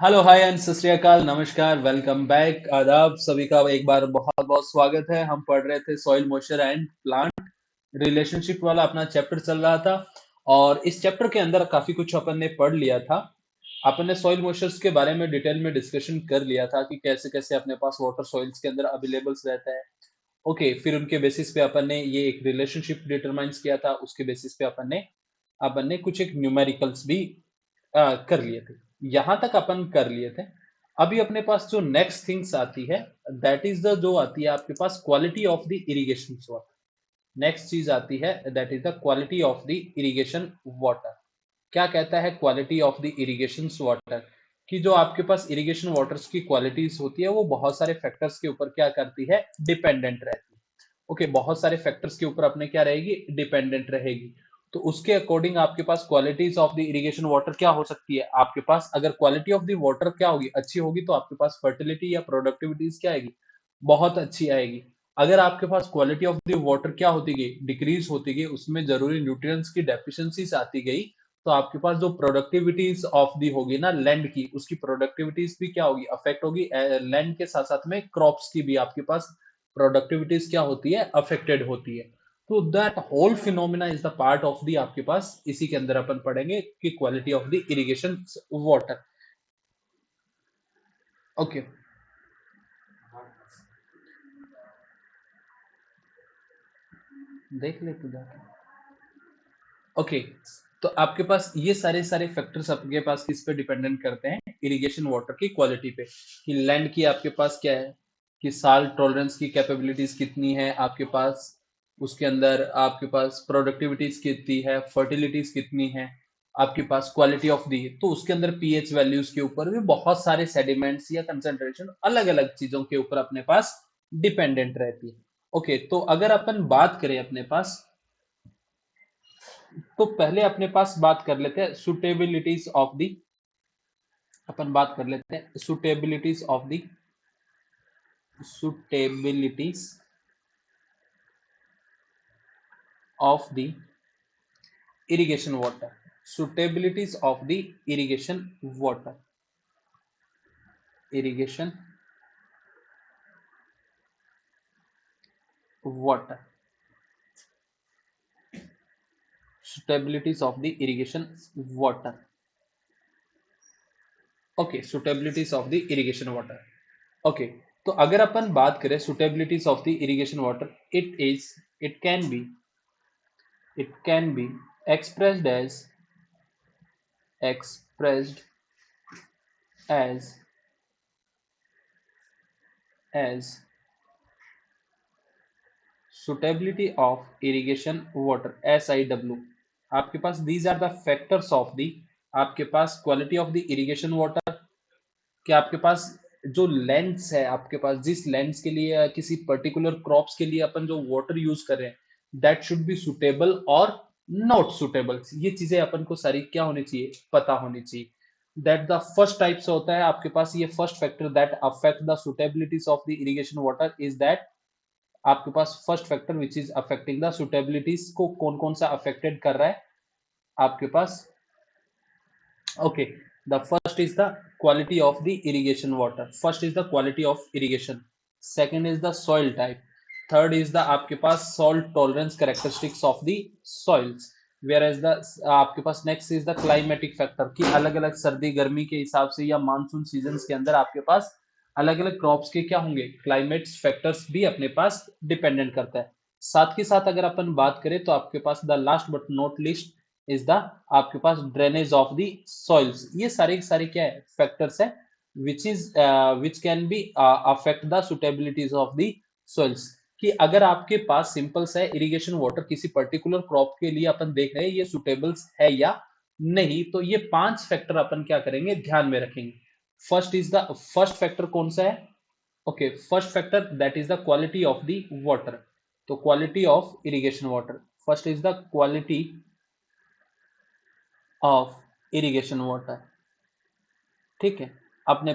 Hello hi and सत श्री अकाल, नमस्कार, वेलकम बैक, आदाब। सभी का एक बार बहुत बहुत स्वागत है। हम पढ़ रहे थे soil moisture and plant relationship वाला अपना चैप्टर चल रहा था। और इस चैप्टर के अंदर काफी कुछ अपन ने पढ़ लिया था। अपन ने सॉइल मॉइस्चर्स के बारे में डिटेल में डिस्कशन कर लिया था कि कैसे कैसे अपने पास वाटर सॉइल्स के अंदर अवेलेबल्स रहता है। ओके, फिर उनके बेसिस पे अपन ने ये एक रिलेशनशिप डिटरमाइंस किया था। उसके बेसिस पे अपन ने कुछ एक न्यूमेरिकल्स भी कर लिए थे। यहां तक अपन कर लिए थे। अभी अपने पास जो नेक्स्ट थिंग्स आती है, दैट इज द जो आती है आपके पास quality of the irrigation water. Next चीज आती है that is the quality of the irrigation water. क्या कहता है quality of the irrigation water? कि जो आपके पास इरिगेशन वाटर्स की क्वालिटीज होती है वो बहुत सारे फैक्टर्स के ऊपर क्या करती है, डिपेंडेंट रहती है। ओके, बहुत सारे फैक्टर्स के ऊपर अपने क्या रहेगी, डिपेंडेंट रहेगी। तो उसके अकॉर्डिंग आपके पास qualities of the irrigation water क्या हो सकती है। आपके पास अगर क्वालिटी ऑफ द वाटर क्या होगी, अच्छी होगी, तो आपके पास फर्टिलिटी या प्रोडक्टिविटीज क्या आएगी, बहुत अच्छी आएगी। अगर आपके पास क्वालिटी ऑफ द वाटर क्या होती गई, डिक्रीज होती गई, उसमें जरूरी न्यूट्रिएंट्स की डेफिशिएंसीज आती गई, तो आपके पास जो प्रोडक्टिविटीज ऑफ दी होगी ना लैंड की, उसकी प्रोडक्टिविटीज भी क्या होगी, अफेक्ट होगी। लैंड के साथ साथ में क्रॉप्स की भी आपके पास प्रोडक्टिविटीज क्या होती है, अफेक्टेड होती है। तो that whole phenomena is the part of the आपके पास, इसी के अंदर अपन पढ़ेंगे कि quality of the irrigation water. Okay, देख ले तू जाके। ओके, तो आपके पास ये सारे सारे फैक्टर्स आपके पास किस पे डिपेंडेंट करते हैं, इरिगेशन वाटर की क्वालिटी पे। कि लैंड की आपके पास क्या है, कि साल्ट टॉलरेंस की कैपेबिलिटीज कितनी है आपके पास, उसके अंदर आपके पास प्रोडक्टिविटीज कितनी है, फर्टिलिटीज कितनी है, आपके पास क्वालिटी ऑफ दी, तो उसके अंदर पीएच वैल्यूज के ऊपर भी बहुत सारे सेडिमेंट्स या कंसेंट्रेशन अलग अलग चीजों के ऊपर अपने पास डिपेंडेंट रहती है। ओके, तो अगर अपन बात करें अपने पास, तो पहले अपने पास बात कर लेते हैं सुटेबिलिटीज ऑफ दी, अपन बात कर लेते हैं suitabilities of the, suitabilities of the irrigation water, suitabilities of the irrigation water, irrigation water, suitabilities of the irrigation water. Okay, suitabilities of the irrigation water. Okay, तो अगर अपन बात करें suitabilities of the irrigation water, it can be, it can be expressed expressed as as suitability of irrigation water, SIW। आपके पास these are the factors of the, आपके पास quality of the irrigation water, कि आपके पास जो lens है, आपके पास जिस lens के लिए किसी पर्टिकुलर क्रॉप्स के लिए अपन जो वाटर यूज कर रहे हैं, दैट शुड बी सुटेबल और नॉट सुटेबल। ये चीजें अपन को सारी क्या होनी चाहिए, पता होनी चाहिए। दैट द फर्स्ट टाइप से होता है आपके पास, ये first factor that affect the suitabilities of the irrigation water is that, आपके पास first factor which is affecting the suitabilities को कौन कौन सा अफेक्टेड कर रहा है आपके पास। Okay, the first is the quality of the irrigation water. First is the quality of irrigation. Second is the soil type. Third is the आपके पास salt tolerance characteristics of the soils. Whereas the आपके पास next is the climatic factor, कि अलग अलग सर्दी गर्मी के हिसाब से या मानसून सीजन्स के अंदर आपके पास अलग अलग क्रॉप्स के क्या होंगे, क्लाइमेट फैक्टर्स भी अपने पास डिपेंडेंट करता है। साथ के साथ अगर अपन बात करें तो आपके पास the last but not least is the, आपके पास ड्रेनेज ऑफ द सॉइल्स। ये सारे के सारे क्या है, फैक्टर्स है which can be affect the suitabilities of the soils. कि अगर आपके पास सिंपल सा इरिगेशन वाटर किसी पर्टिकुलर क्रॉप के लिए अपन देख रहे हैं ये सुटेबल्स है या नहीं, तो ये 5 फैक्टर अपन क्या करेंगे, ध्यान में रखेंगे। First is the, first factor कौन सा है, okay, first factor that is the quality of the water. तो quality of irrigation water, first is the quality of irrigation water. ठीक है, अपने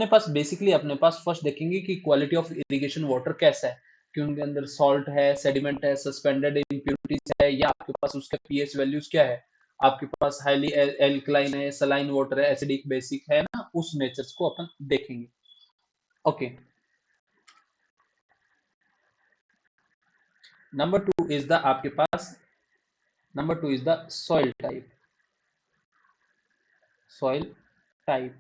पास बेसिकली अपने पास फर्स्ट देखेंगे कि क्वालिटी ऑफ इरिगेशन वाटर कैसा है, कि उनके अंदर सॉल्ट है, सेडिमेंट है, सस्पेंडेड इम्प्योरिटीज है, या आपके पास उसका पीएच वैल्यूज क्या है, आपके पास हाईली एल्कलाइन है, सलाइन वाटर है, एसिडिक बेसिक है ना, उस नेचर्स को अपन देखेंगे। Okay, number two is the आपके पास, number two is the soil type, soil type.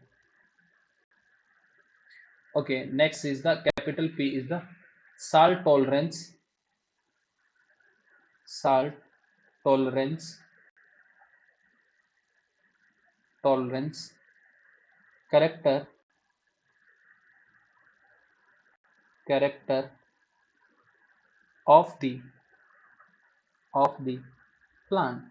Okay, next is the capital P is the salt tolerance, salt tolerance, tolerance, character, character of the plant.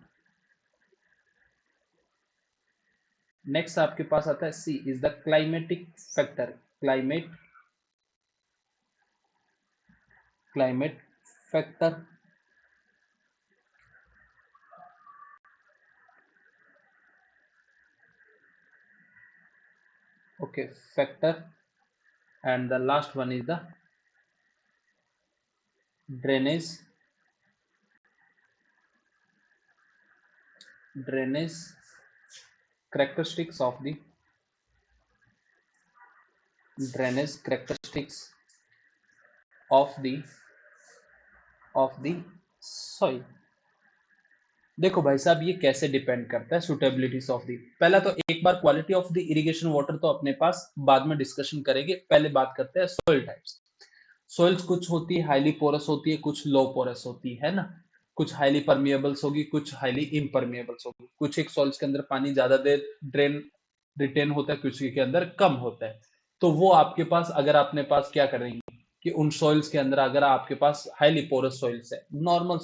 Next आपके पास आता है C is the climatic factor, climate, climate factor, okay factor, and the last one is the drainage, drainage characteristics of the drainage characteristics of the soil. देखो भाई साहब ये कैसे depend करता है सुटेबिलिटीज ऑफ दी, पहला तो एक बार quality of the irrigation water तो अपने पास बाद में डिस्कशन करेंगे, पहले बात करते हैं सोइल टाइप्स। सोइल्स कुछ होती है हाईली पोरस होती है, कुछ लो पोरस होती है ना, कुछ हाईली परमिएबल्स होगी, कुछ हाईली इम्परमिएबल्स होगी, कुछ एक सॉइल्स के अंदर पानी ज्यादा देर ड्रेन रिटेन होता है, कुछ के अंदर कम होता है। तो वो आपके पास अगर आपने पास क्या करेंगे कि उन सॉइल्स के अंदर अगर आपके पास हाईली पोरस सॉइल्स है, नॉर्मल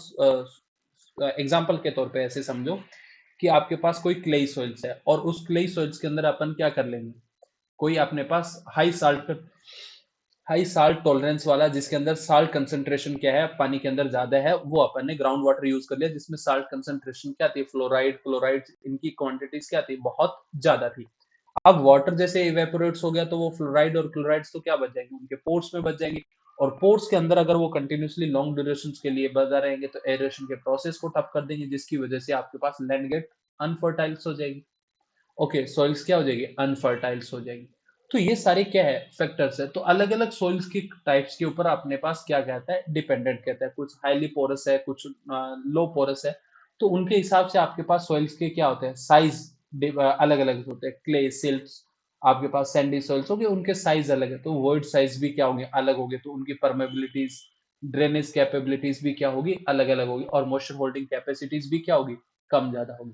एग्जांपल के तौर पे ऐसे समझो कि आपके पास कोई क्लेई सॉइल्स है और उस क्लेई सॉइल्स के अंदर अपन क्या कर लेंगे, कोई अपने पास हाई साल्ट टॉलरेंस वाला जिसके अंदर साल्ट कंसंट्रेशन क्या है पानी के अंदर ज्यादा है, वो अपन ने ग्राउंड वाटर यूज कर लिया जिसमें साल्ट कंसंट्रेशन क्या थी, फ्लोराइड क्लोराइड इनकी क्वांटिटीज क्या थी, बहुत ज्यादा थी। अब वाटर जैसे इवेपोरेट्स हो गया तो वो फ्लोराइड और क्लोराइड्स तो क्या बच जाएंगे, उनके पोर्स में बच जाएंगे, और पोर्स के अंदर अगर वो कंटिन्यूसली लॉन्ग ड्यूरेशन के लिए बजा रहेंगे तो एरेशन के प्रोसेस को ठप कर देंगे, जिसकी वजह से आपके पास लैंड गेट अनफर्टाइल्स हो जाएगी। ओके, सॉइल्स क्या हो जाएगी, अनफर्टाइल्स हो जाएगी। तो ये सारे क्या है, फैक्टर्स है। तो अलग अलग सॉइल्स की टाइप्स के ऊपर अपने पास क्या कहता है, डिपेंडेंट कहता है, कुछ हाईली पोरस है, कुछ लो पोरस है। तो उनके हिसाब से आपके पास सॉइल्स के क्या होते हैं, साइज अलग अलग होते हैं, क्ले सिल्ट, आपके पास सैंडी सॉइल्स हो गए, उनके साइज अलग है, तो वर्ड साइज भी क्या होंगे, अलग होंगे, तो उनकी परमेबिलिटीज, ड्रेनेज कैपेबिलिटीज भी क्या होगी, अलग अलग होगी, और मॉइस्चर होल्डिंग कैपेसिटीज भी क्या होगी, कम ज्यादा होगी।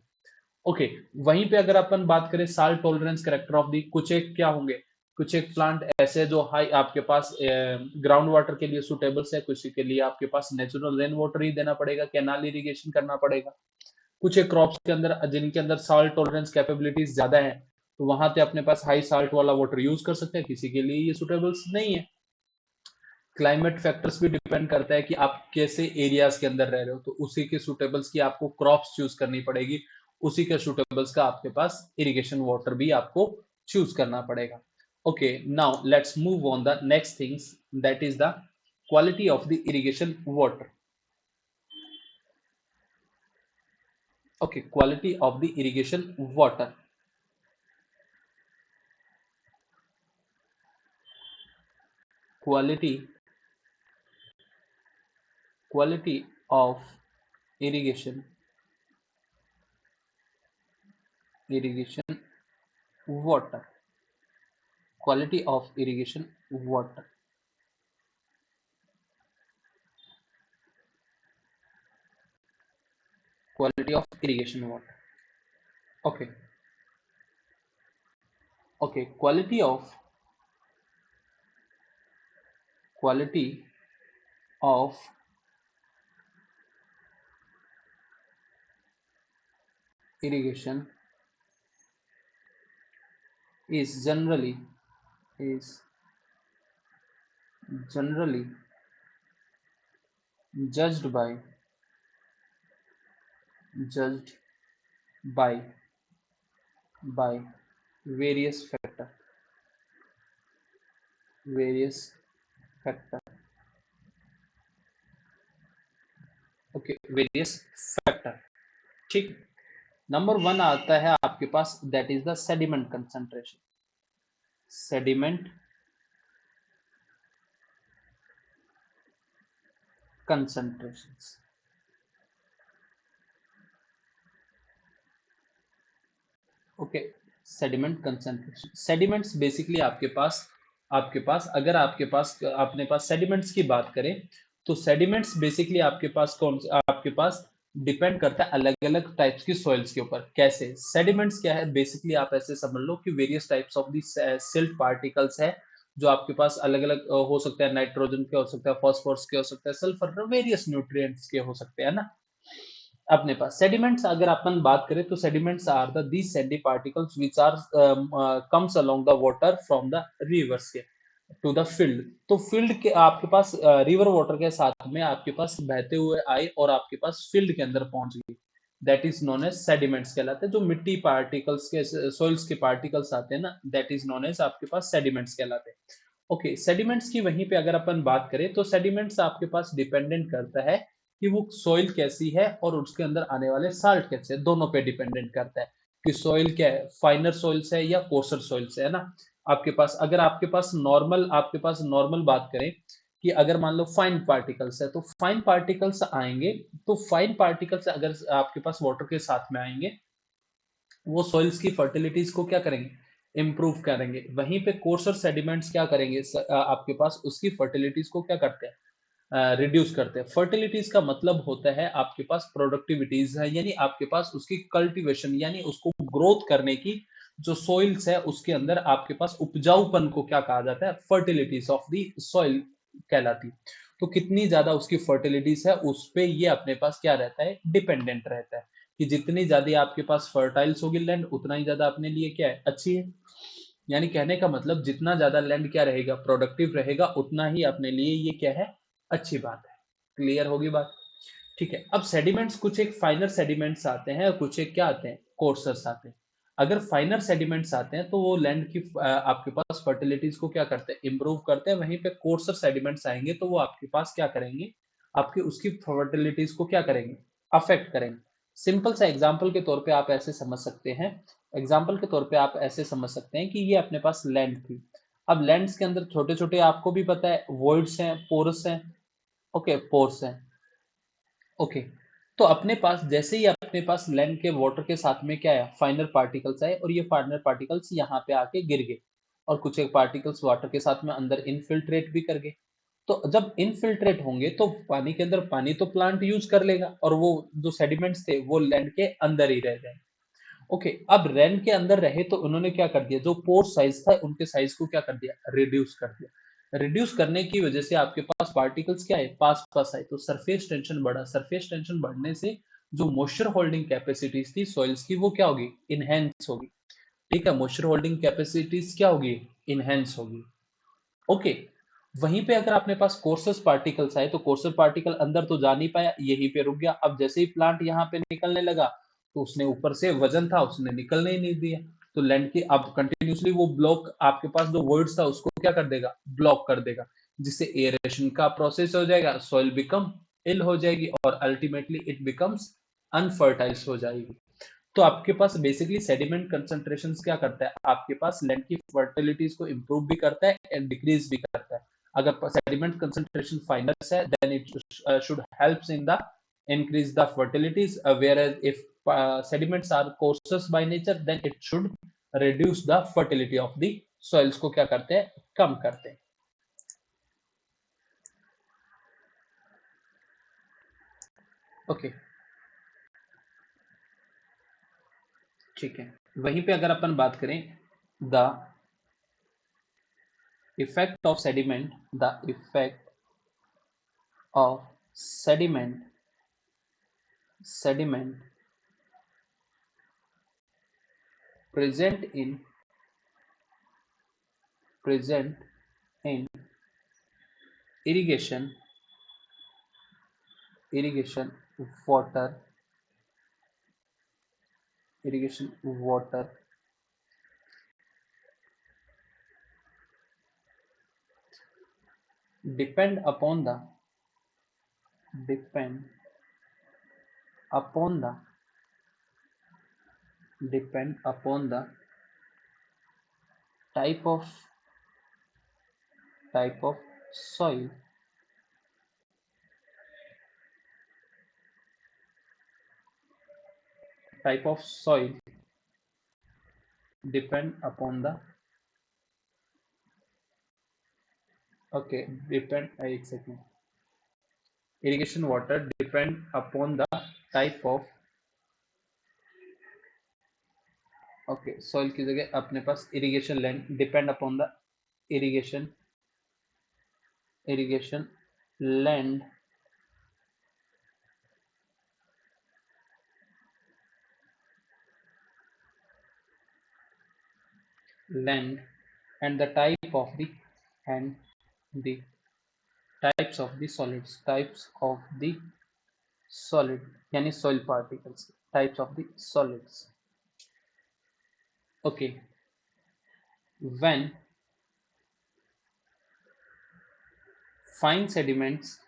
ओके, वहीं पे अगर अपन बात करें salt tolerance character of the, कुछ एक क्या होंगे, कुछ एक प्लांट ऐसे जो हाई आपके पास ग्राउंड वाटर के लिए सुटेबल है, कुछ के लिए आपके पास नेचुरल रेन वाटर ही देना पड़ेगा, कैनाल इरिगेशन करना पड़ेगा। कुछ एक क्रॉप्स के अंदर जिनके अंदर साल्ट टॉलरेंस कैपेबिलिटीज ज्यादा है, तो वहां पे अपने पास हाई साल्ट वाला वाटर यूज कर सकते हैं, किसी के लिए ये सुटेबल्स नहीं है। क्लाइमेट फैक्टर्स भी डिपेंड करता है कि आप कैसे एरियाज के अंदर रह रहे हो, तो उसी के सुटेबल्स की आपको क्रॉप्स चूज करनी पड़ेगी, उसी के सुटेबल्स का आपके पास इरिगेशन वाटर भी आपको चूज करना पड़ेगा। Okay, now let's move on the next things, that is the quality of the irrigation water. Okay, quality of the irrigation water, quality, quality of irrigation, irrigation water, quality of irrigation water, quality of irrigation water. Okay, okay, quality of irrigation is is generally judged by judged by by various factor, various factor, okay, various factor, ठीक। Number one आता है आपके पास, that is the sediment concentration, sediment concentrations. Okay, sediment concentration, sediments basically आपके पास अगर अपने पास sediments की बात करें, तो सेडिमेंट्स बेसिकली आपके पास डिपेंड करता है अलग अलग टाइप्स की सॉइल्स के ऊपर। कैसे? सेडिमेंट्स क्या है बेसिकली, आप ऐसे समझ लो कि various types of the silt particles है, जो आपके पास अलग अलग हो सकता है, नाइट्रोजन के हो सकता है, फॉस्फोरस के हो सकता है, सल्फर, वेरियस न्यूट्रिएंट्स के हो सकते हैं ना। अपने पास सेडिमेंट्स अगर अपन बात करें, तो sediments are the these sandy particles which are comes along the water from the rivers के टू द फील्ड। तो फील्ड के आपके पास रिवर वाटर के साथ में आपके पास बहते हुए आए और आपके पास फील्ड के अंदर पहुंच गई, that is known as sediments कहलाते हैं। जो मिट्टी पार्टिकल्स के सोइल्स के पार्टिकल्स आते हैं ना, दैट इज नोन एज आपके पास सेडिमेंट्स कहलाते हैं। ओके, सेडिमेंट्स की वहीं पे अगर अपन बात करें, तो सेडिमेंट्स आपके पास डिपेंडेंट करता है कि वो सॉइल कैसी है और उसके अंदर आने वाले साल्ट कैसे हैं, दोनों पे डिपेंडेंट करता है कि सॉइल क्या है, फाइनर सॉइल्स है या कोर्सर सॉइल्स है ना। आपके पास अगर आपके पास नॉर्मल बात करें कि अगर मान लो फाइन पार्टिकल्स है, तो फाइन पार्टिकल्स आएंगे, तो फाइन पार्टिकल्स अगर आपके पास वाटर के साथ में आएंगे, वो सॉइल्स की फर्टिलिटीज को क्या करेंगे, इंप्रूव करेंगे। वहीं पे कोर्सर सेडिमेंट्स क्या करेंगे, आपके पास उसकी फर्टिलिटीज को क्या करते हैं, रिड्यूस करते हैं। फर्टिलिटीज का मतलब होता है आपके पास प्रोडक्टिविटीज है, यानी आपके पास उसकी कल्टीवेशन यानी उसको ग्रोथ करने की जो सॉइल्स है उसके अंदर आपके पास उपजाऊपन को क्या कहा जाता है, फर्टिलिटीज ऑफ द सॉइल कहलाती। तो कितनी ज्यादा उसकी फर्टिलिटीज है उस पे ये अपने पास क्या रहता है, डिपेंडेंट रहता है, कि जितनी ज्यादा आपके पास फर्टाइल्स होगी लैंड, उतना ही ज्यादा अपने लिए क्या है, अच्छी है। यानी कहने का मतलब जितना ज्यादा लैंड क्या रहेगा, प्रोडक्टिव रहेगा, उतना ही अपने लिए ये क्या है, अच्छी बात है। क्लियर होगी बात? ठीक है। अब सेडिमेंट्स कुछ एक फाइनर सेडिमेंट्स आते हैं और कुछ एक क्या आते हैं, कोर्सर्स आते हैं। अगर फाइनर सेडिमेंट्स आते हैं तो वो लैंड की आपके पास फर्टिलिटीज को क्या करते हैं, इंप्रूव करते हैं। वहीं पे कोर्सर सेडिमेंट्स आएंगे तो वो आपके पास क्या करेंगे, आपकी उसकी फर्टिलिटीज को क्या करेंगे, अफेक्ट करेंगे। सिंपल सा एग्जाम्पल के तौर पे आप ऐसे समझ सकते हैं, एग्जाम्पल के तौर पे आप ऐसे समझ सकते हैं कि ये अपने पास लैंड थी। अब लैंड्स के अंदर छोटे छोटे आपको भी पता है वॉइड्स हैं, पोरस हैं, ओके पोर्स हैं। ओके, तो अपने पास जैसे ही अपने पास लैंड के वाटर के साथ में क्या है, फाइनर पार्टिकल्स आए और ये फाइनर पार्टिकल्स यहाँ पे आके गिर गए, और कुछ एक पार्टिकल्स वाटर के साथ में अंदर इनफिल्ट्रेट भी कर गए। तो जब इनफिल्ट्रेट होंगे तो पानी के अंदर पानी तो प्लांट यूज कर लेगा, और वो जो सेडिमेंट्स थे वो लैंड के अंदर ही रह जाएंगे। ओके, अब रैन के अंदर रहे तो उन्होंने क्या कर दिया, जो पोर साइज था उनके साइज को क्या कर दिया, रिड्यूस कर दिया। रिड्यूस करने की वजह से आपके पास पार्टिकल्स क्या है, पास पास आए, तो सरफेस टेंशन बढ़ा। सरफेस टेंशन बढ़ने से जो मॉइस्चर होल्डिंग कैपेसिटीज थी सॉइल्स की, वो क्या होगी, इनहेंस होगी। ठीक है, मॉइस्चर होल्डिंग कैपेसिटीज क्या होगी, इनहेंस होगी। ओके, वहीं पे अगर अपने पास कोर्सस पार्टिकल्स आए, तो कोर्सर पार्टिकल अंदर तो जा नहीं पाया, यहीं पे रुक गया। अब जैसे ही प्लांट यहाँ पे निकलने लगा, तो उसने ऊपर से वजन था, उसने निकलने ही नहीं दिया। तो लैंड की अब कंटिन्यूसली वो ब्लॉक, आपके पास जो वर्ड्स था उसको क्या कर देगा, ब्लॉक कर देगा, जिससे एरेशन का प्रोसेस हो जाएगा, सॉइल बिकम इल हो जाएगी, और अल्टीमेटली इट बिकम्स अनफर्टाइल्स हो जाएगी। तो आपके पास बेसिकली सेडिमेंट कंसंट्रेशन क्या करता है, आपके पास लैंड की फर्टिलिटीज को इंप्रूव भी करता है एंड डिक्रीज भी करता है। अगर सेडिमेंट कंसंट्रेशन फाइनस है, then it should helps in the increase the fertilities, whereas if sediments are coarser by nature, then it should reduce the fertility of the soils को क्या करते हैं, कम करते हैं। ओके, ठीक है। वहीं पे अगर अपन बात करें, the effect of sediment, the effect of sediment present in present in irrigation irrigation water irrigation water depend upon the depend upon the depend upon the type of soil, type of soil depend upon the depend एक second. Irrigation water depend upon the type of soil की जगह अपने पास irrigation land depend upon the irrigation irrigation land land and the type of the and the types of the solids, types of the solid यानी soil particles, types of the solids. Okay, when fine sediments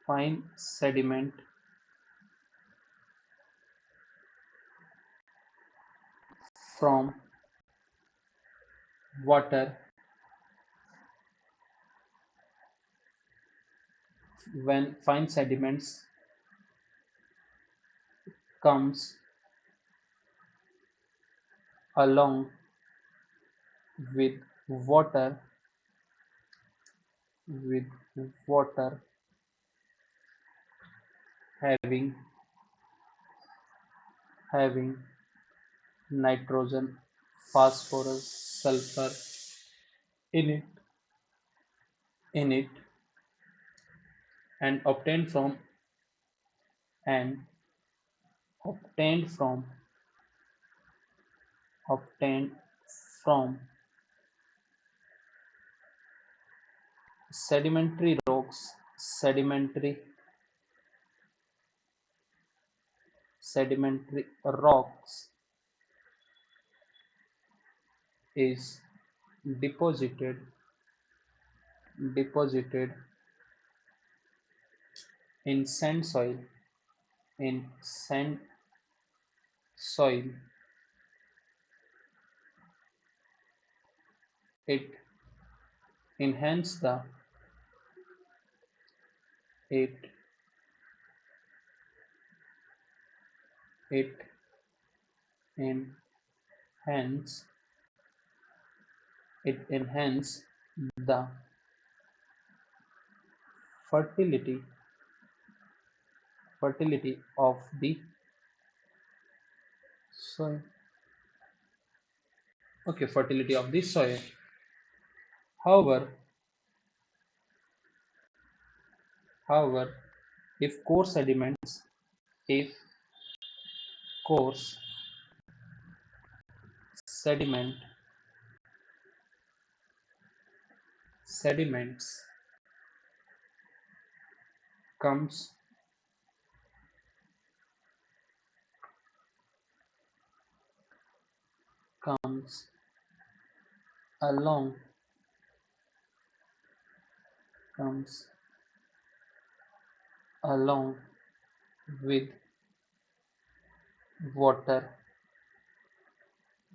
fine sediment from water when fine sediments comes along with water with water having having nitrogen, phosphorus, sulfur in it and and obtained from obtained from sedimentary rocks sedimentary rocks is deposited deposited in sand soil in sand soil. It enhance the it it enhance enhance the fertility of the soil. Fertility of the soil. However, however, if coarse sediments if coarse sediment sediments comes comes along comes along with water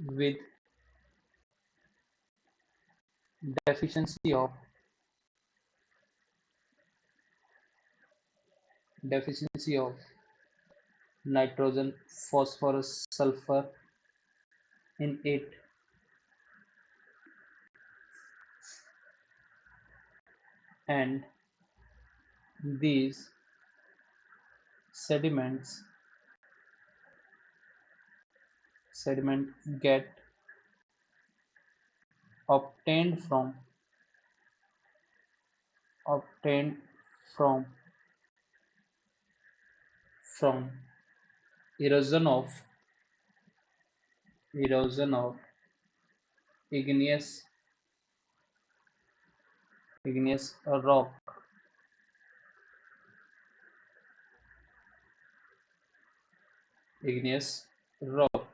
with deficiency of nitrogen, phosphorus, sulfur in it, and these sediment get obtained obtained from from erosion of igneous rock igneous rock.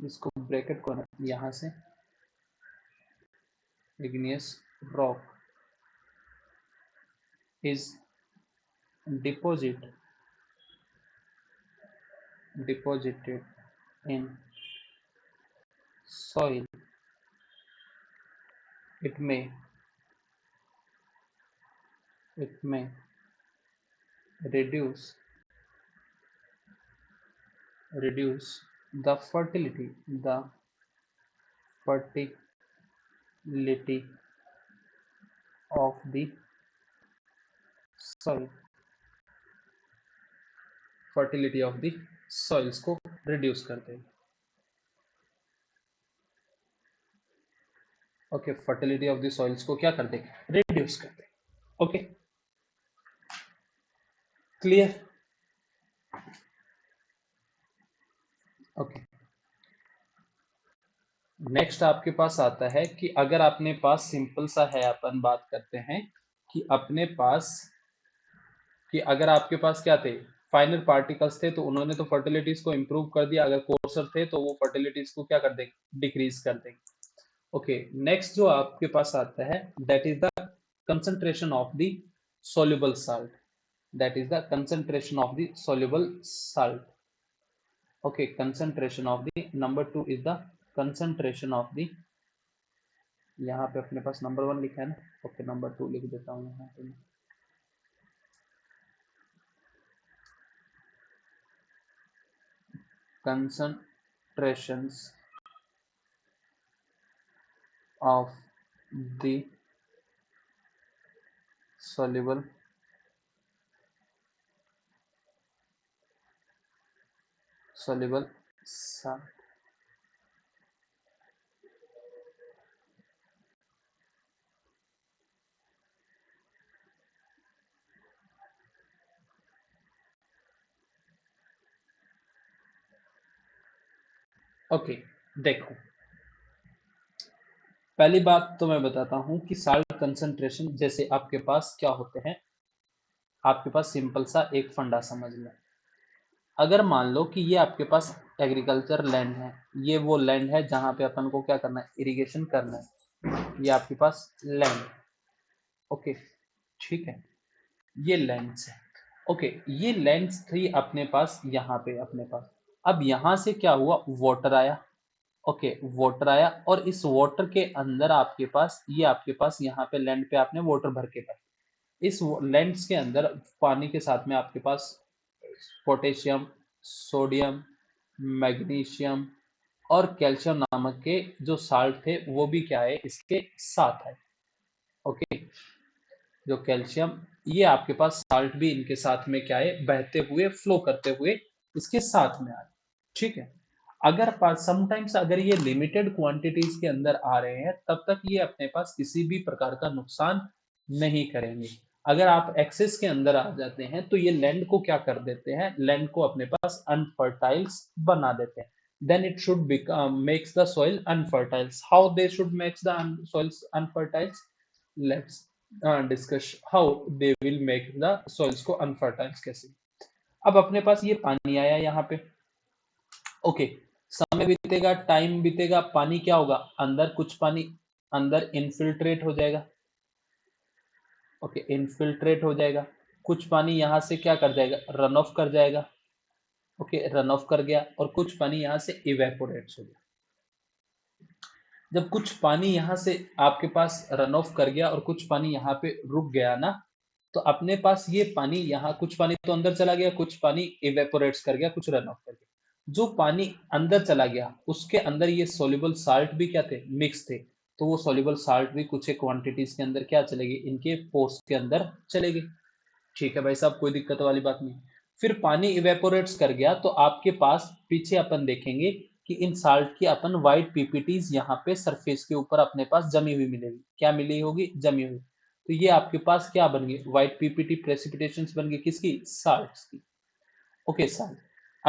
इसको bracket को यहाँ से igneous rock is deposit deposited in soil, it may it may reduce reduce the fertility of the soil, fertility of the soils को reduce कर देगा। Okay, fertility of the soils को क्या कर देगा, रिड्यूस कर देगा। Okay, clear. ओके, नेक्स्ट आपके पास आता है कि अगर अपने पास सिंपल सा है, अपन बात करते हैं कि अपने पास कि अगर आपके पास क्या थे, फाइनल पार्टिकल्स थे, तो उन्होंने तो फर्टिलिटीज को इंप्रूव कर दिया, अगर कोर्सर थे तो वो फर्टिलिटीज को क्या कर देंगे, डिक्रीज कर देंगे। ओके, नेक्स्ट जो आपके पास आता है that is the concentration of the soluble salt, that is the concentration of the soluble salt. Okay, concentration of the number 2 is the concentration of the, यहाँ पे अपने पास नंबर 1 लिखा है ना, ओके नंबर 2 लिख देता हूँ यहाँ पे। concentrations of the soluble salt। Okay, देखो पहली बात तो मैं बताता हूं कि साल्ट कंसंट्रेशन जैसे आपके पास क्या होते हैं, आपके पास सिंपल सा एक फंडा समझ लो। अगर मान लो कि ये आपके पास एग्रीकल्चर लैंड है, ये वो लैंड है जहां पे अपन को क्या करना है, इरिगेशन करना है, ये आपके पास लैंड, ओके ठीक है, ये लैंड्स है। ओके, ये लैंड्स थी अपने पास यहाँ पे अपने पास। अब यहाँ से क्या हुआ, वाटर आया, ओके वाटर आया, और इस वाटर के अंदर आपके पास ये आपके पास यहाँ पे लैंड पे आपने वाटर भर के कर, इस लैंड्स के अंदर पानी के साथ में आपके पास पोटेशियम, सोडियम, मैग्नीशियम और कैल्शियम नामक के जो साल्ट थे वो भी क्या है, इसके साथ है। ओके, जो कैल्शियम, ये आपके पास साल्ट भी इनके साथ में क्या है, बहते हुए फ्लो करते हुए इसके साथ में आ रहे, ठीक है। अगर समटाइम्स अगर ये लिमिटेड क्वांटिटीज के अंदर आ रहे हैं तब तक ये अपने पास किसी भी प्रकार का नुकसान नहीं करेंगे। अगर आप एक्सेस के अंदर आ जाते हैं तो ये लैंड को क्या कर देते हैं, लैंड को अपने पास अनफर्टाइल्स बना देते हैं। then it should become makes the soil unfertile. How they should make the soils unfertile, let's discuss how they will make the soils को अनफर्टाइल कैसे। अब अपने पास ये पानी आया यहाँ पे, ओके समय बीतेगा, टाइम बीतेगा, पानी क्या होगा, अंदर कुछ पानी अंदर इनफिल्ट्रेट हो जाएगा, ओके इनफिल्ट्रेट हो जाएगा, कुछ पानी यहाँ से क्या कर जाएगा, रन ऑफ कर जाएगा, ओके रन ऑफ कर गया, और कुछ पानी यहाँ से इवेपोरेट्स हो गया। जब कुछ पानी यहाँ से आपके पास रन ऑफ कर गया और कुछ पानी यहाँ पे रुक गया ना, तो अपने पास ये पानी यहाँ कुछ पानी तो अंदर चला गया, कुछ पानी इवेपोरेट्स कर गया, कुछ रन ऑफ कर गया। जो पानी अंदर चला गया उसके अंदर ये सोल्यूबल साल्ट भी क्या थे, मिक्स थे, तो वो सोल्यूबल साल्ट भी कुछ एक क्वांटिटीज के अंदर क्या चलेगी, इनके पोर्स के अंदर चलेगी। ठीक है भाई साहब, कोई दिक्कत वाली बात नहीं। फिर पानी इवेपोरेट्स कर गया तो आपके पास पीछे अपन देखेंगे कि इन साल्ट की अपन व्हाइट पीपीटीज यहाँ पे सरफेस के ऊपर अपने पास जमी हुई मिलेगी, क्या मिली होगी, जमी हुई। तो ये आपके पास क्या बन गई, व्हाइट पीपीटी प्रेसिपिटेशंस बन गई, किसकी, साल्ट्स की। ओके साल्ट,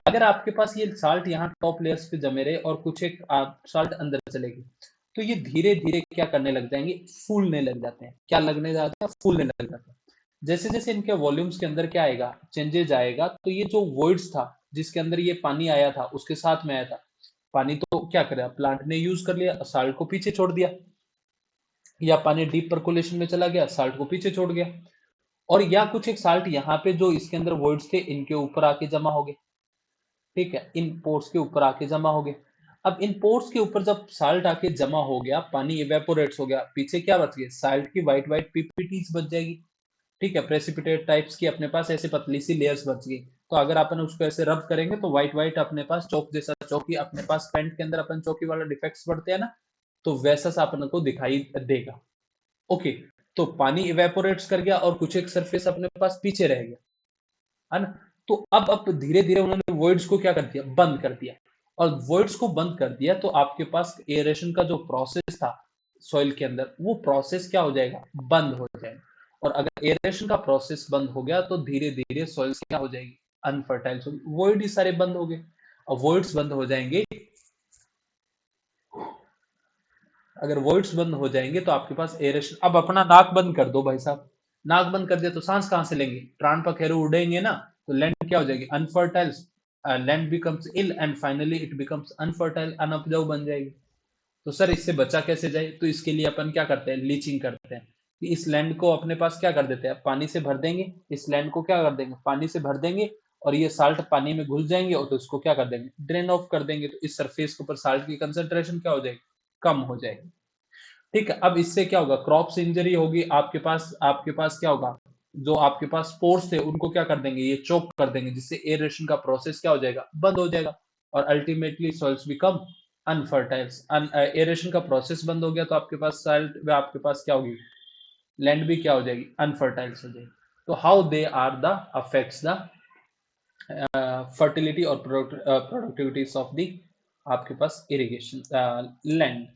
अगर आपके पास ये साल्ट यहाँ टॉप लेयर्स पे जमे रहे और कुछ एक साल्ट अंदर चलेगी, तो ये धीरे धीरे क्या करने लग जाएंगे, फूलने लग जाते हैं। क्या लगने जाते हैं, फूलने लग जाते हैं। जैसे जैसे इनके वॉल्यूम्स के अंदर क्या आएगा, चेंजेज आएगा, तो ये जो वॉइड्स था जिसके अंदर ये पानी आया था उसके साथ में आया था, पानी तो क्या करेगा, प्लांट ने यूज कर लिया, साल्ट को पीछे छोड़ दिया, या पानी डीप पर्कुलेशन में चला गया, साल्ट को पीछे छोड़ गया, और या कुछ एक साल्ट यहाँ पे जो इसके अंदर वॉइड्स थे इनके ऊपर आके जमा हो गए। ठीक है, इन पोर्स के ऊपर आके जमा हो गया। अब इन पोर्स के ऊपर जब साल्ट आके जमा हो गया, पानी इवेपोरेट्स हो गया, पीछे क्या बच गया, साल्ट की व्हाइट व्हाइट पीपीटीज बच जाएगी। ठीक है, प्रेसिपिटेट टाइप्स की अपने पास ऐसे पतली सी लेयर्स बच गई। तो अगर अपन उसको ऐसे रब करेंगे तो व्हाइट व्हाइट अपने पास चौक जैसा, चौकी अपने पास पेंट के अंदर अपन चौकी वाला डिफेक्ट्स बढ़ते हैं ना, तो वैसा सा अपन को दिखाई देगा। ओके, तो पानी इवेपोरेट्स कर गया और कुछ एक सरफेस अपने पास पीछे रह गया, है ना। तो अब धीरे धीरे उन्होंने वॉइड्स को क्या कर दिया, बंद कर दिया। और वॉइड्स को बंद कर दिया तो आपके पास एरेशन का जो प्रोसेस था सॉइल के अंदर, वो प्रोसेस क्या हो जाएगा, बंद हो जाएगा। और अगर एरेशन का प्रोसेस बंद हो गया तो धीरे धीरे सॉइल क्या हो जाएगी, अनफर्टाइल होगी, वॉइड ही सारे बंद हो गए। और वॉइड्स बंद हो जाएंगे, अगर वॉइड्स बंद हो जाएंगे तो आपके पास एरेशन। अब अपना नाक बंद कर दो भाई साहब, नाक बंद कर दिया तो सांस कहां से लेंगे, प्राण पखेरु उड़ेंगे ना, तो लैंड क्या हो जाएगी, unfertile. Land becomes ill and finally it becomes unfertile, अनउपजाऊ बन जाएगी। तो सर इससे बचा कैसे जाए, तो इसके लिए अपन क्या करते हैं, लीचिंग करते हैं। कि इस लैंड को अपने पास क्या कर देते हैं, पानी से भर देंगे, इस लैंड को क्या कर देंगे, पानी से भर देंगे, और ये साल्ट पानी में घुल जाएंगे, और तो इसको क्या कर देंगे, ड्रेन ऑफ कर देंगे। तो इस सरफेस के ऊपर साल्ट की कंसेंट्रेशन क्या हो जाएगी, कम हो जाएगी। ठीक है, अब इससे क्या होगा, क्रॉप्स इंजरी होगी, आपके पास क्या होगा, जो आपके पास पोर्स थे उनको क्या कर देंगे, ये चोक कर देंगे, जिससे एरेशन का प्रोसेस क्या हो जाएगा, बंद हो जाएगा। और अल्टीमेटली सॉइल्स बिकम अनफर्टाइल्स। एरेशन का प्रोसेस बंद हो गया तो आपके पास सॉइल में आपके पास क्या होगी, लैंड भी क्या हो जाएगी, अनफर्टाइल्स हो जाएगी। तो how they are the affects the fertility और प्रोडक्टिविटीज ऑफ द आपके पास इरिगेशन लैंड।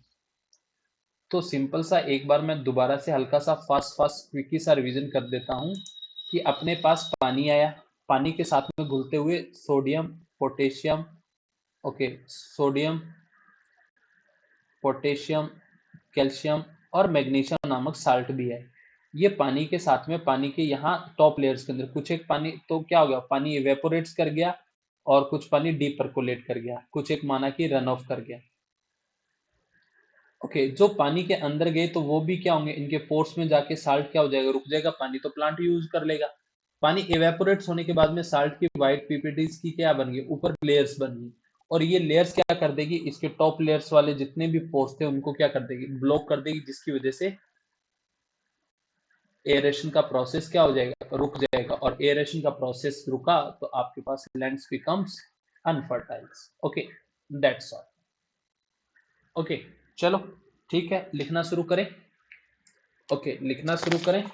तो सिंपल सा एक बार मैं दोबारा से हल्का सा फास्ट फास्ट क्विकी सा रिवीजन कर देता हूँ कि अपने पास पानी आया, पानी के साथ में घुलते हुए sodium, potassium, okay, sodium, potassium, calcium और मैग्नीशियम नामक साल्ट भी है। ये पानी के साथ में, पानी के यहाँ टॉप लेयर्स के अंदर कुछ एक पानी तो क्या हो गया, पानी इवेपोरेट्स कर गया, और कुछ पानी डीप परकोलेट कर गया, कुछ एक माना कि रन ऑफ कर गया। ओके, जो पानी के अंदर गए तो वो भी क्या होंगे, इनके पोर्स में जाके साल्ट क्या हो जाएगा, रुक जाएगा, पानी तो प्लांट यूज कर लेगा। पानी इवेपोरेट्स होने के बाद में साल्ट की व्हाइट पीपीटीज की क्या बन गई, ऊपर लेयर्स बन गई। और ये लेयर्स क्या कर देगी, इसके टॉप लेयर्स वाले जितने भी पोर्स थे उनको क्या कर देगी, ब्लॉक कर देगी, जिसकी वजह से एरेशन का प्रोसेस क्या हो जाएगा, रुक जाएगा। और एरेशन का प्रोसेस रुका तो आपके पास lands becomes unfertiles. Okay, that's all. Okay, चलो ठीक है, लिखना शुरू करें। ओके, लिखना शुरू करें।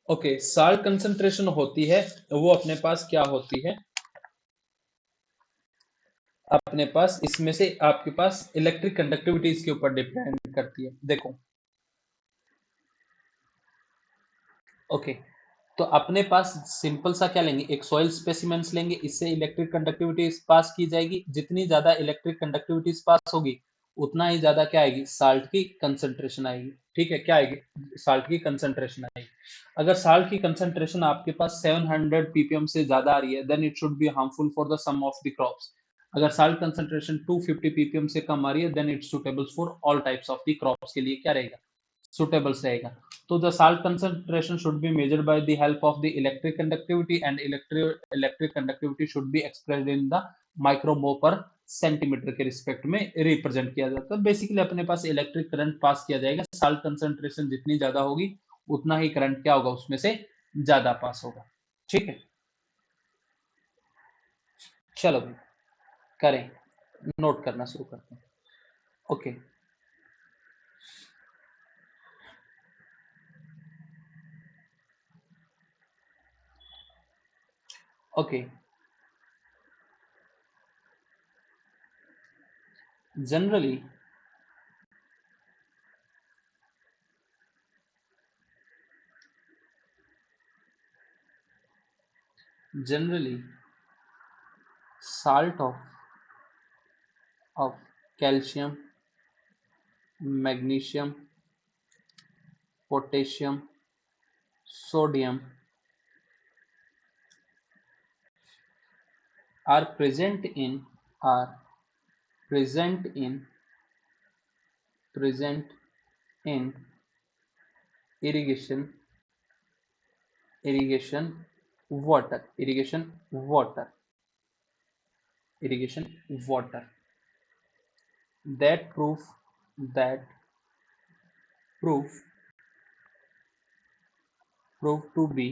ओके, साल्ट कंसंट्रेशन होती है, वो अपने पास क्या होती है, अपने पास इसमें से आपके पास इलेक्ट्रिक कंडक्टिविटी इसके ऊपर डिपेंड करती है। देखो, ओके, तो अपने पास सिंपल सा क्या लेंगे, एक सॉइल स्पेसिमेंस लेंगे, इससे इलेक्ट्रिक कंडक्टिविटी पास की जाएगी। जितनी ज्यादा इलेक्ट्रिक कंडक्टिविटी पास होगी उतना ही ज्यादा क्या आएगी, साल्ट की कंसंट्रेशन आएगी। ठीक है, क्या आएगी, साल्ट की कंसंट्रेशन आएगी। अगर साल्ट की कंसंट्रेशन आपके पास 700 ppm से ज्यादा आ रही है, then it should be harmful for the some of the crops. अगर साल्ट कंसंट्रेशन 250 ppm से कम आ रही है, then it's suitable for all types of the crops के लिए क्या रहेगा, सुटेबल रहेगा। तो the salt concentration should be measured by the help of the electric conductivity, and electric conductivity should be expressed in the micromole per centimetre के respect में represent किया जाता है। बेसिकली अपने पास इलेक्ट्रिक करंट पास किया जाएगा, साल्ट कंसंट्रेशन जितनी ज्यादा होगी उतना ही करंट क्या होगा, उसमें से ज्यादा पास होगा। ठीक है, चलो भाई करें, नोट करना शुरू करते हैं। Okay, okay, generally generally salt of calcium, magnesium, potassium, sodium are present in are present in present in irrigation irrigation irrigation water that that proof prove to be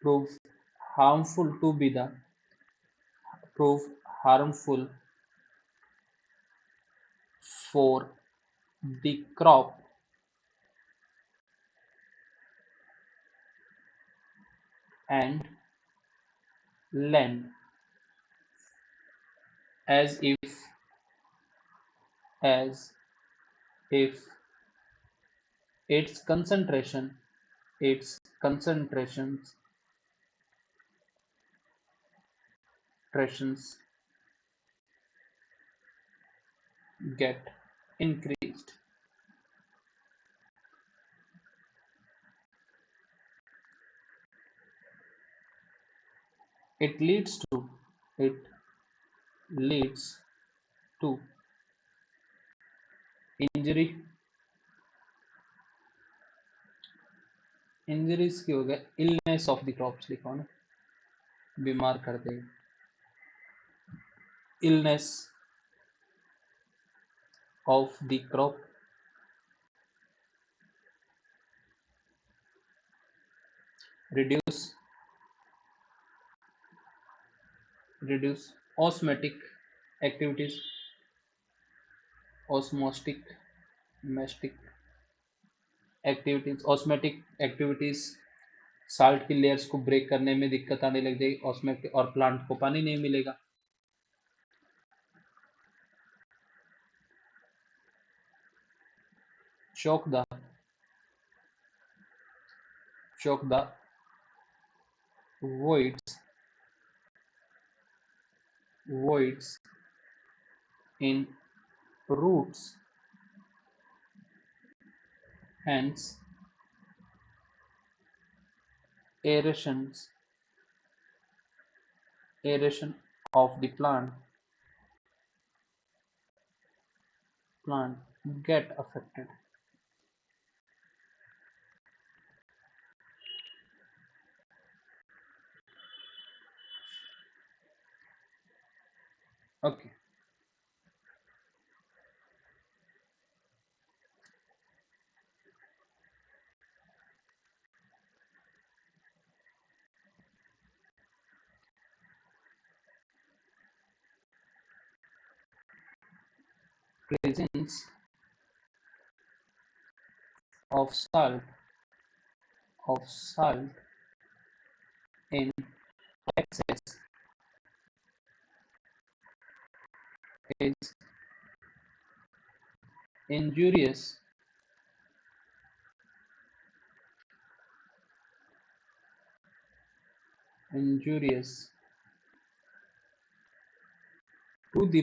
prove harmful to be the prove harmful for the crop and land as as if its concentration its concentrations get increased. It leads to it leads to injury injuries की हो गया illness of the crops लिखा ना बीमार कर देगा illness of the crop reduce reduce osmotic activities osmotic mastic activities osmotic activities salt की layers को ब्रेक करने में दिक्कत आने लग जाएगी ऑस्मेटिक और प्लांट को पानी नहीं मिलेगा choke the choke the voids in roots hence aerations aeration of the plant get affected. Okay, presence of salt in excess is injurious injurious to the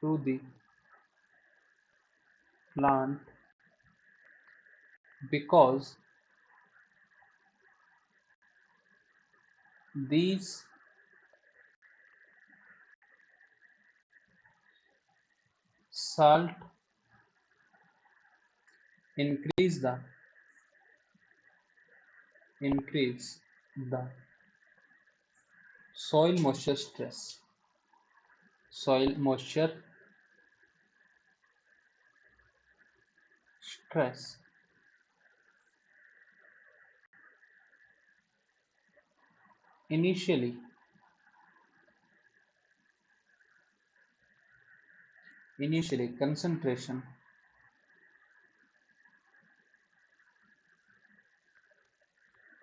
to the plant because these salt increase the soil moisture soil moisture stress initially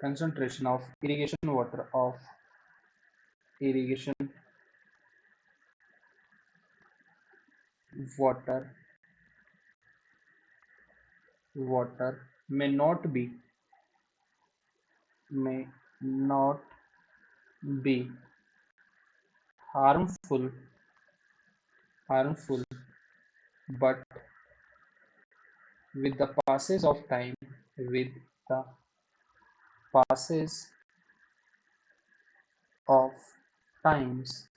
concentration of irrigation water may not be harmful harmful but with the passage of time with the passage of times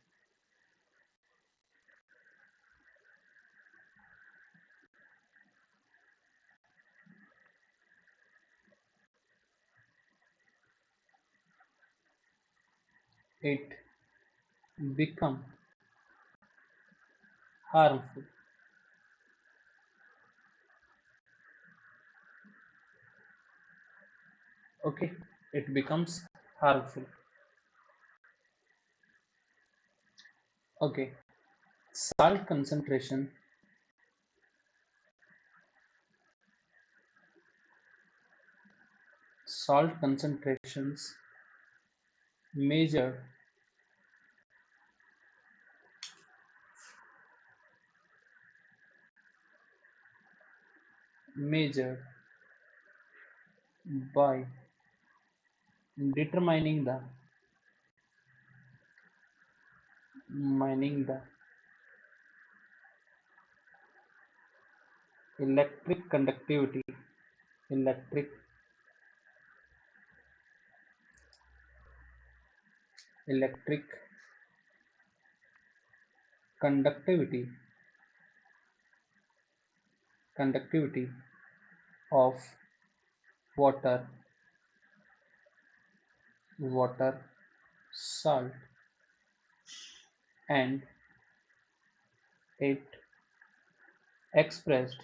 it become harmful. Okay, it becomes harmful. Okay, salt concentration salt concentrations measured measured by determining the electric conductivity electric electric conductivity conductivity of water water salt and it expressed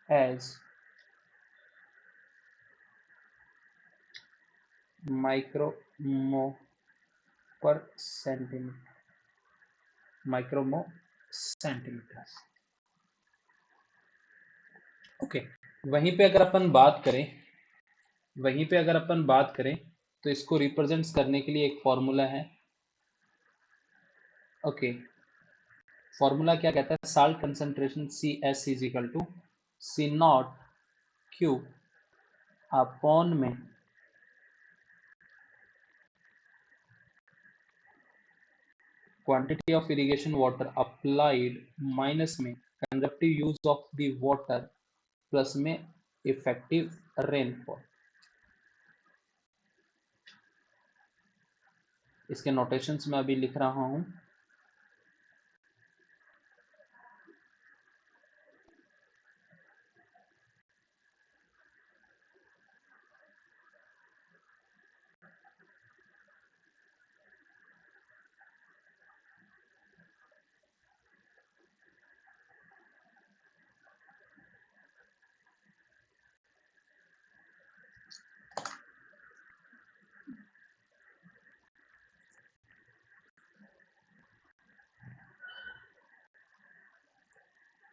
as micromole per centimeter micromole centimeters. Okay, वहीं पे अगर अपन बात करें वहीं पे अगर अपन बात करें तो इसको रिप्रेजेंट्स करने के लिए एक फॉर्मूला है. ओके, फॉर्मूला क्या कहता है? Salt concentration C S is equal to C naught cube upon में quantity of irrigation water applied minus में conjunctive use of the water plus में इफेक्टिव रेनफॉल. इसके नोटेशंस में अभी लिख रहा हूं.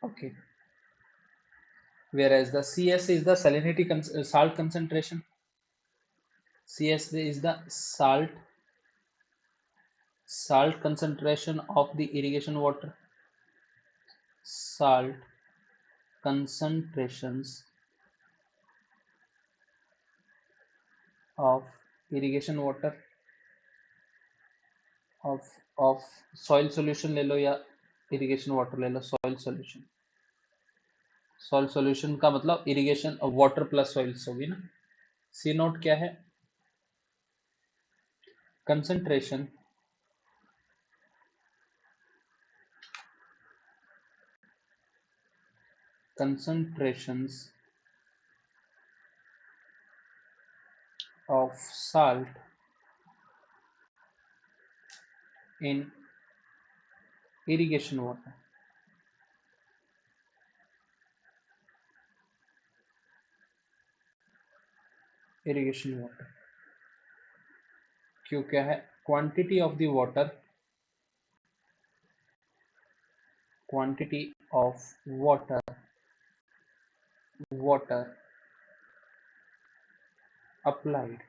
Okay, whereas the CS is the salinity salt concentration. CS is the salt concentration of the irrigation water. Salt concentrations of irrigation water of soil solution ले लो या irrigation water ले लो. soil solution का मतलब irrigation water plus soils होगी ना. सी naught क्या है? Concentration concentrations of salt in irrigation water. क्यों क्या है? Quantity of the water water applied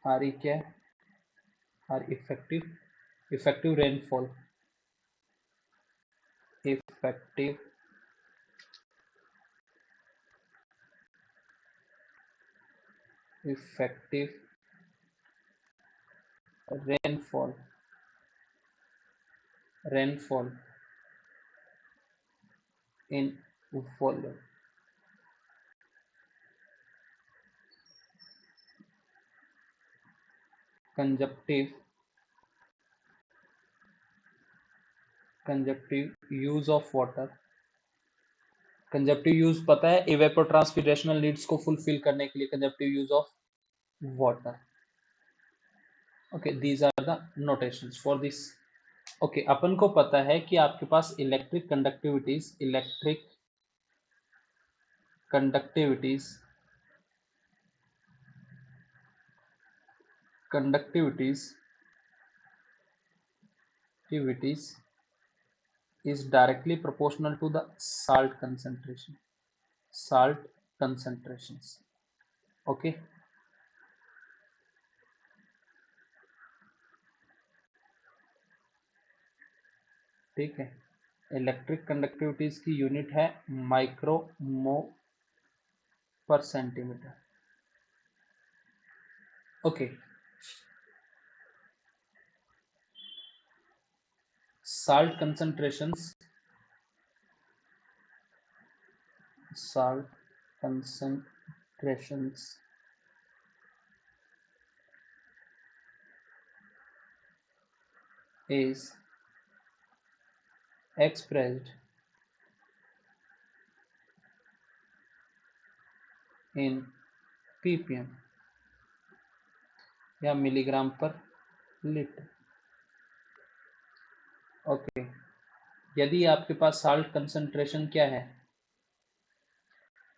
R क्या है? R effective rainfall effective effective rainfall in volume. Conjunctive use of water conjunctive use पता है, इवेपोट्रांसपिरेशनल नीड्स को फुलफिल करने के लिए conjunctive use of water. Okay, these are the notations for this. Okay, अपन को पता है कि आपके पास conductivities is directly proportional to the salt concentrations. Okay, ठीक है। इलेक्ट्रिक कंडक्टिविटीज की यूनिट है माइक्रोमो पर centimetre. Okay, salt concentrations is expressed in ppm या मिलीग्राम पर लीटर। ओके, यदि आपके पास साल्ट कंसंट्रेशन क्या है,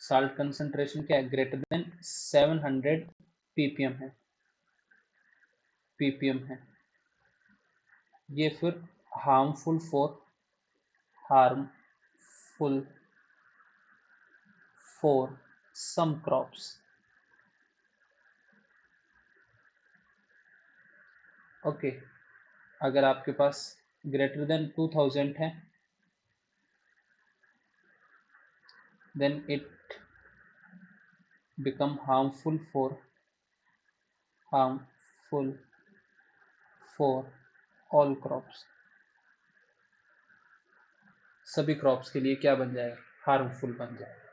साल्ट कंसंट्रेशन क्या है, ग्रेटर देन 700 ppm है, ppm है, ये फिर harmful for some crops. Okay, अगर आपके पास ग्रेटर देन 2000 है, then it become harmful for all crops। सभी क्रॉप्स के लिए क्या बन जाएगा, हार्मफुल बन जाएगा।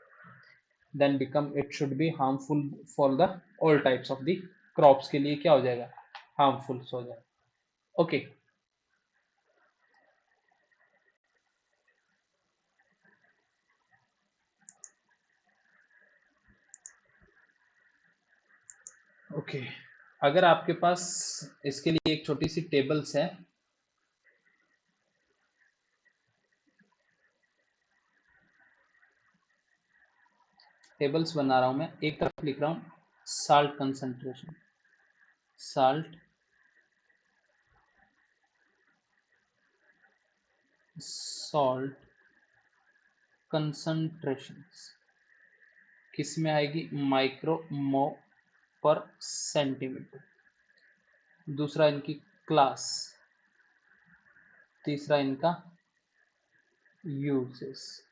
then become it should be harmful for the all types of the crops के लिए क्या हो जाएगा, हार्मफुल हो जाएगा। ओके, ओके, अगर आपके पास इसके लिए एक छोटी सी टेबल्स है, टेबल्स बना रहा हूं मैं, एक तरफ लिख रहा हूं साल्ट कंसंट्रेशन, साल्ट कंसंट्रेशंस किस में आएगी, माइक्रोमो पर सेंटीमीटर। दूसरा इनकी क्लास, तीसरा इनका यूजेस।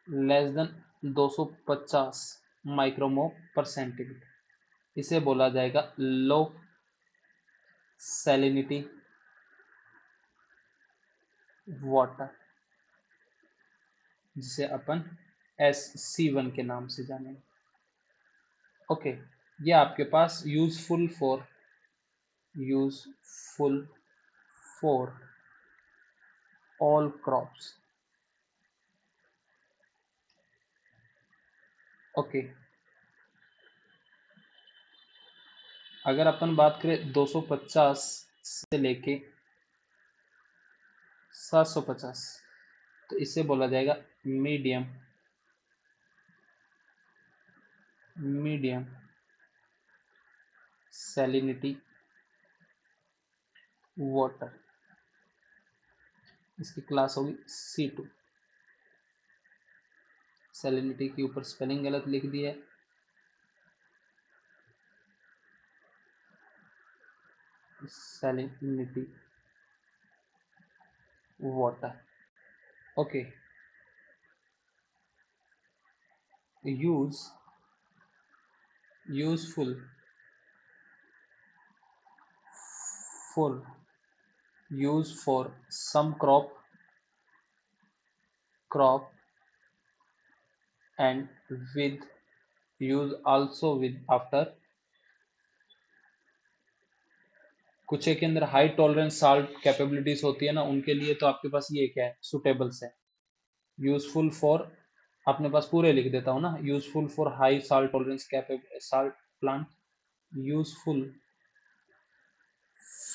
लेस देन 250 माइक्रोमो पर सेंटीमीटर, इसे बोला जाएगा लो सैलिनिटी वाटर, जिसे अपन SC1 के नाम से जानेंगे। ओके, ये आपके पास useful for all crops. Okay, अगर अपन बात करें 250 से लेके 750, तो इसे बोला जाएगा मीडियम सैलिनिटी वाटर, इसकी क्लास होगी C2। सैलिनिटी के ऊपर स्पेलिंग गलत लिख दी है, salinity water. Okay, useful full use for some crop and with use also with कुछ के अंदर हाई टॉलरेंस साल्ट कैपेबिलिटीज होती है ना, उनके लिए तो आपके पास ये क्या है, सुटेबल्स है। यूजफुल फॉर, अपने पास पूरे लिख देता हूँ ना, useful for high salt tolerance capable salt plant, useful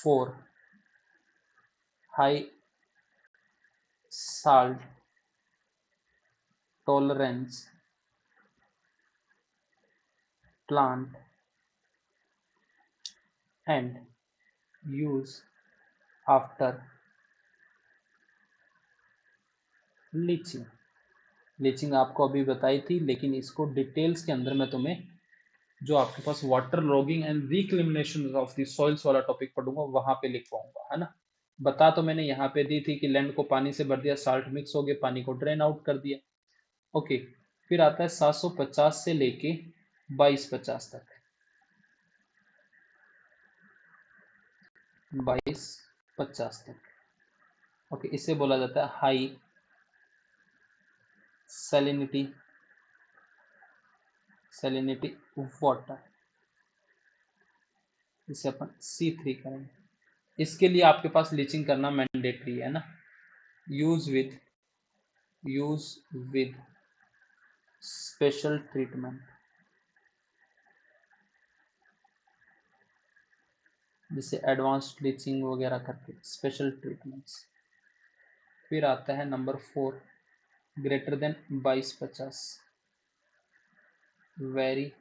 for high salt tolerance plant and use after leaching. Leaching आपको अभी बताई थी, लेकिन इसको डिटेल्स के अंदर मैं तुम्हें जो आपके पास water logging and reclamation of the soils वाला टॉपिक पढ़ूंगा वहां पे लिख पाऊंगा, है ना। बता तो मैंने यहाँ पे दी थी कि लैंड को पानी से भर दिया, साल्ट मिक्स हो गया, पानी को ड्रेन आउट कर दिया। ओके, फिर आता है 750 से लेके 2250 तक, 2250 तक। ओके, इसे बोला जाता है हाई सैलिनिटी वाटर, इसे अपन C3 करेंगे। इसके लिए आपके पास लीचिंग करना मैंडेटरी है ना। यूज विद स्पेशल ट्रीटमेंट, जिसे एडवांस्ड लीचिंग वगैरह करके स्पेशल ट्रीटमेंट्स। फिर आता है number 4, greater than 2250, very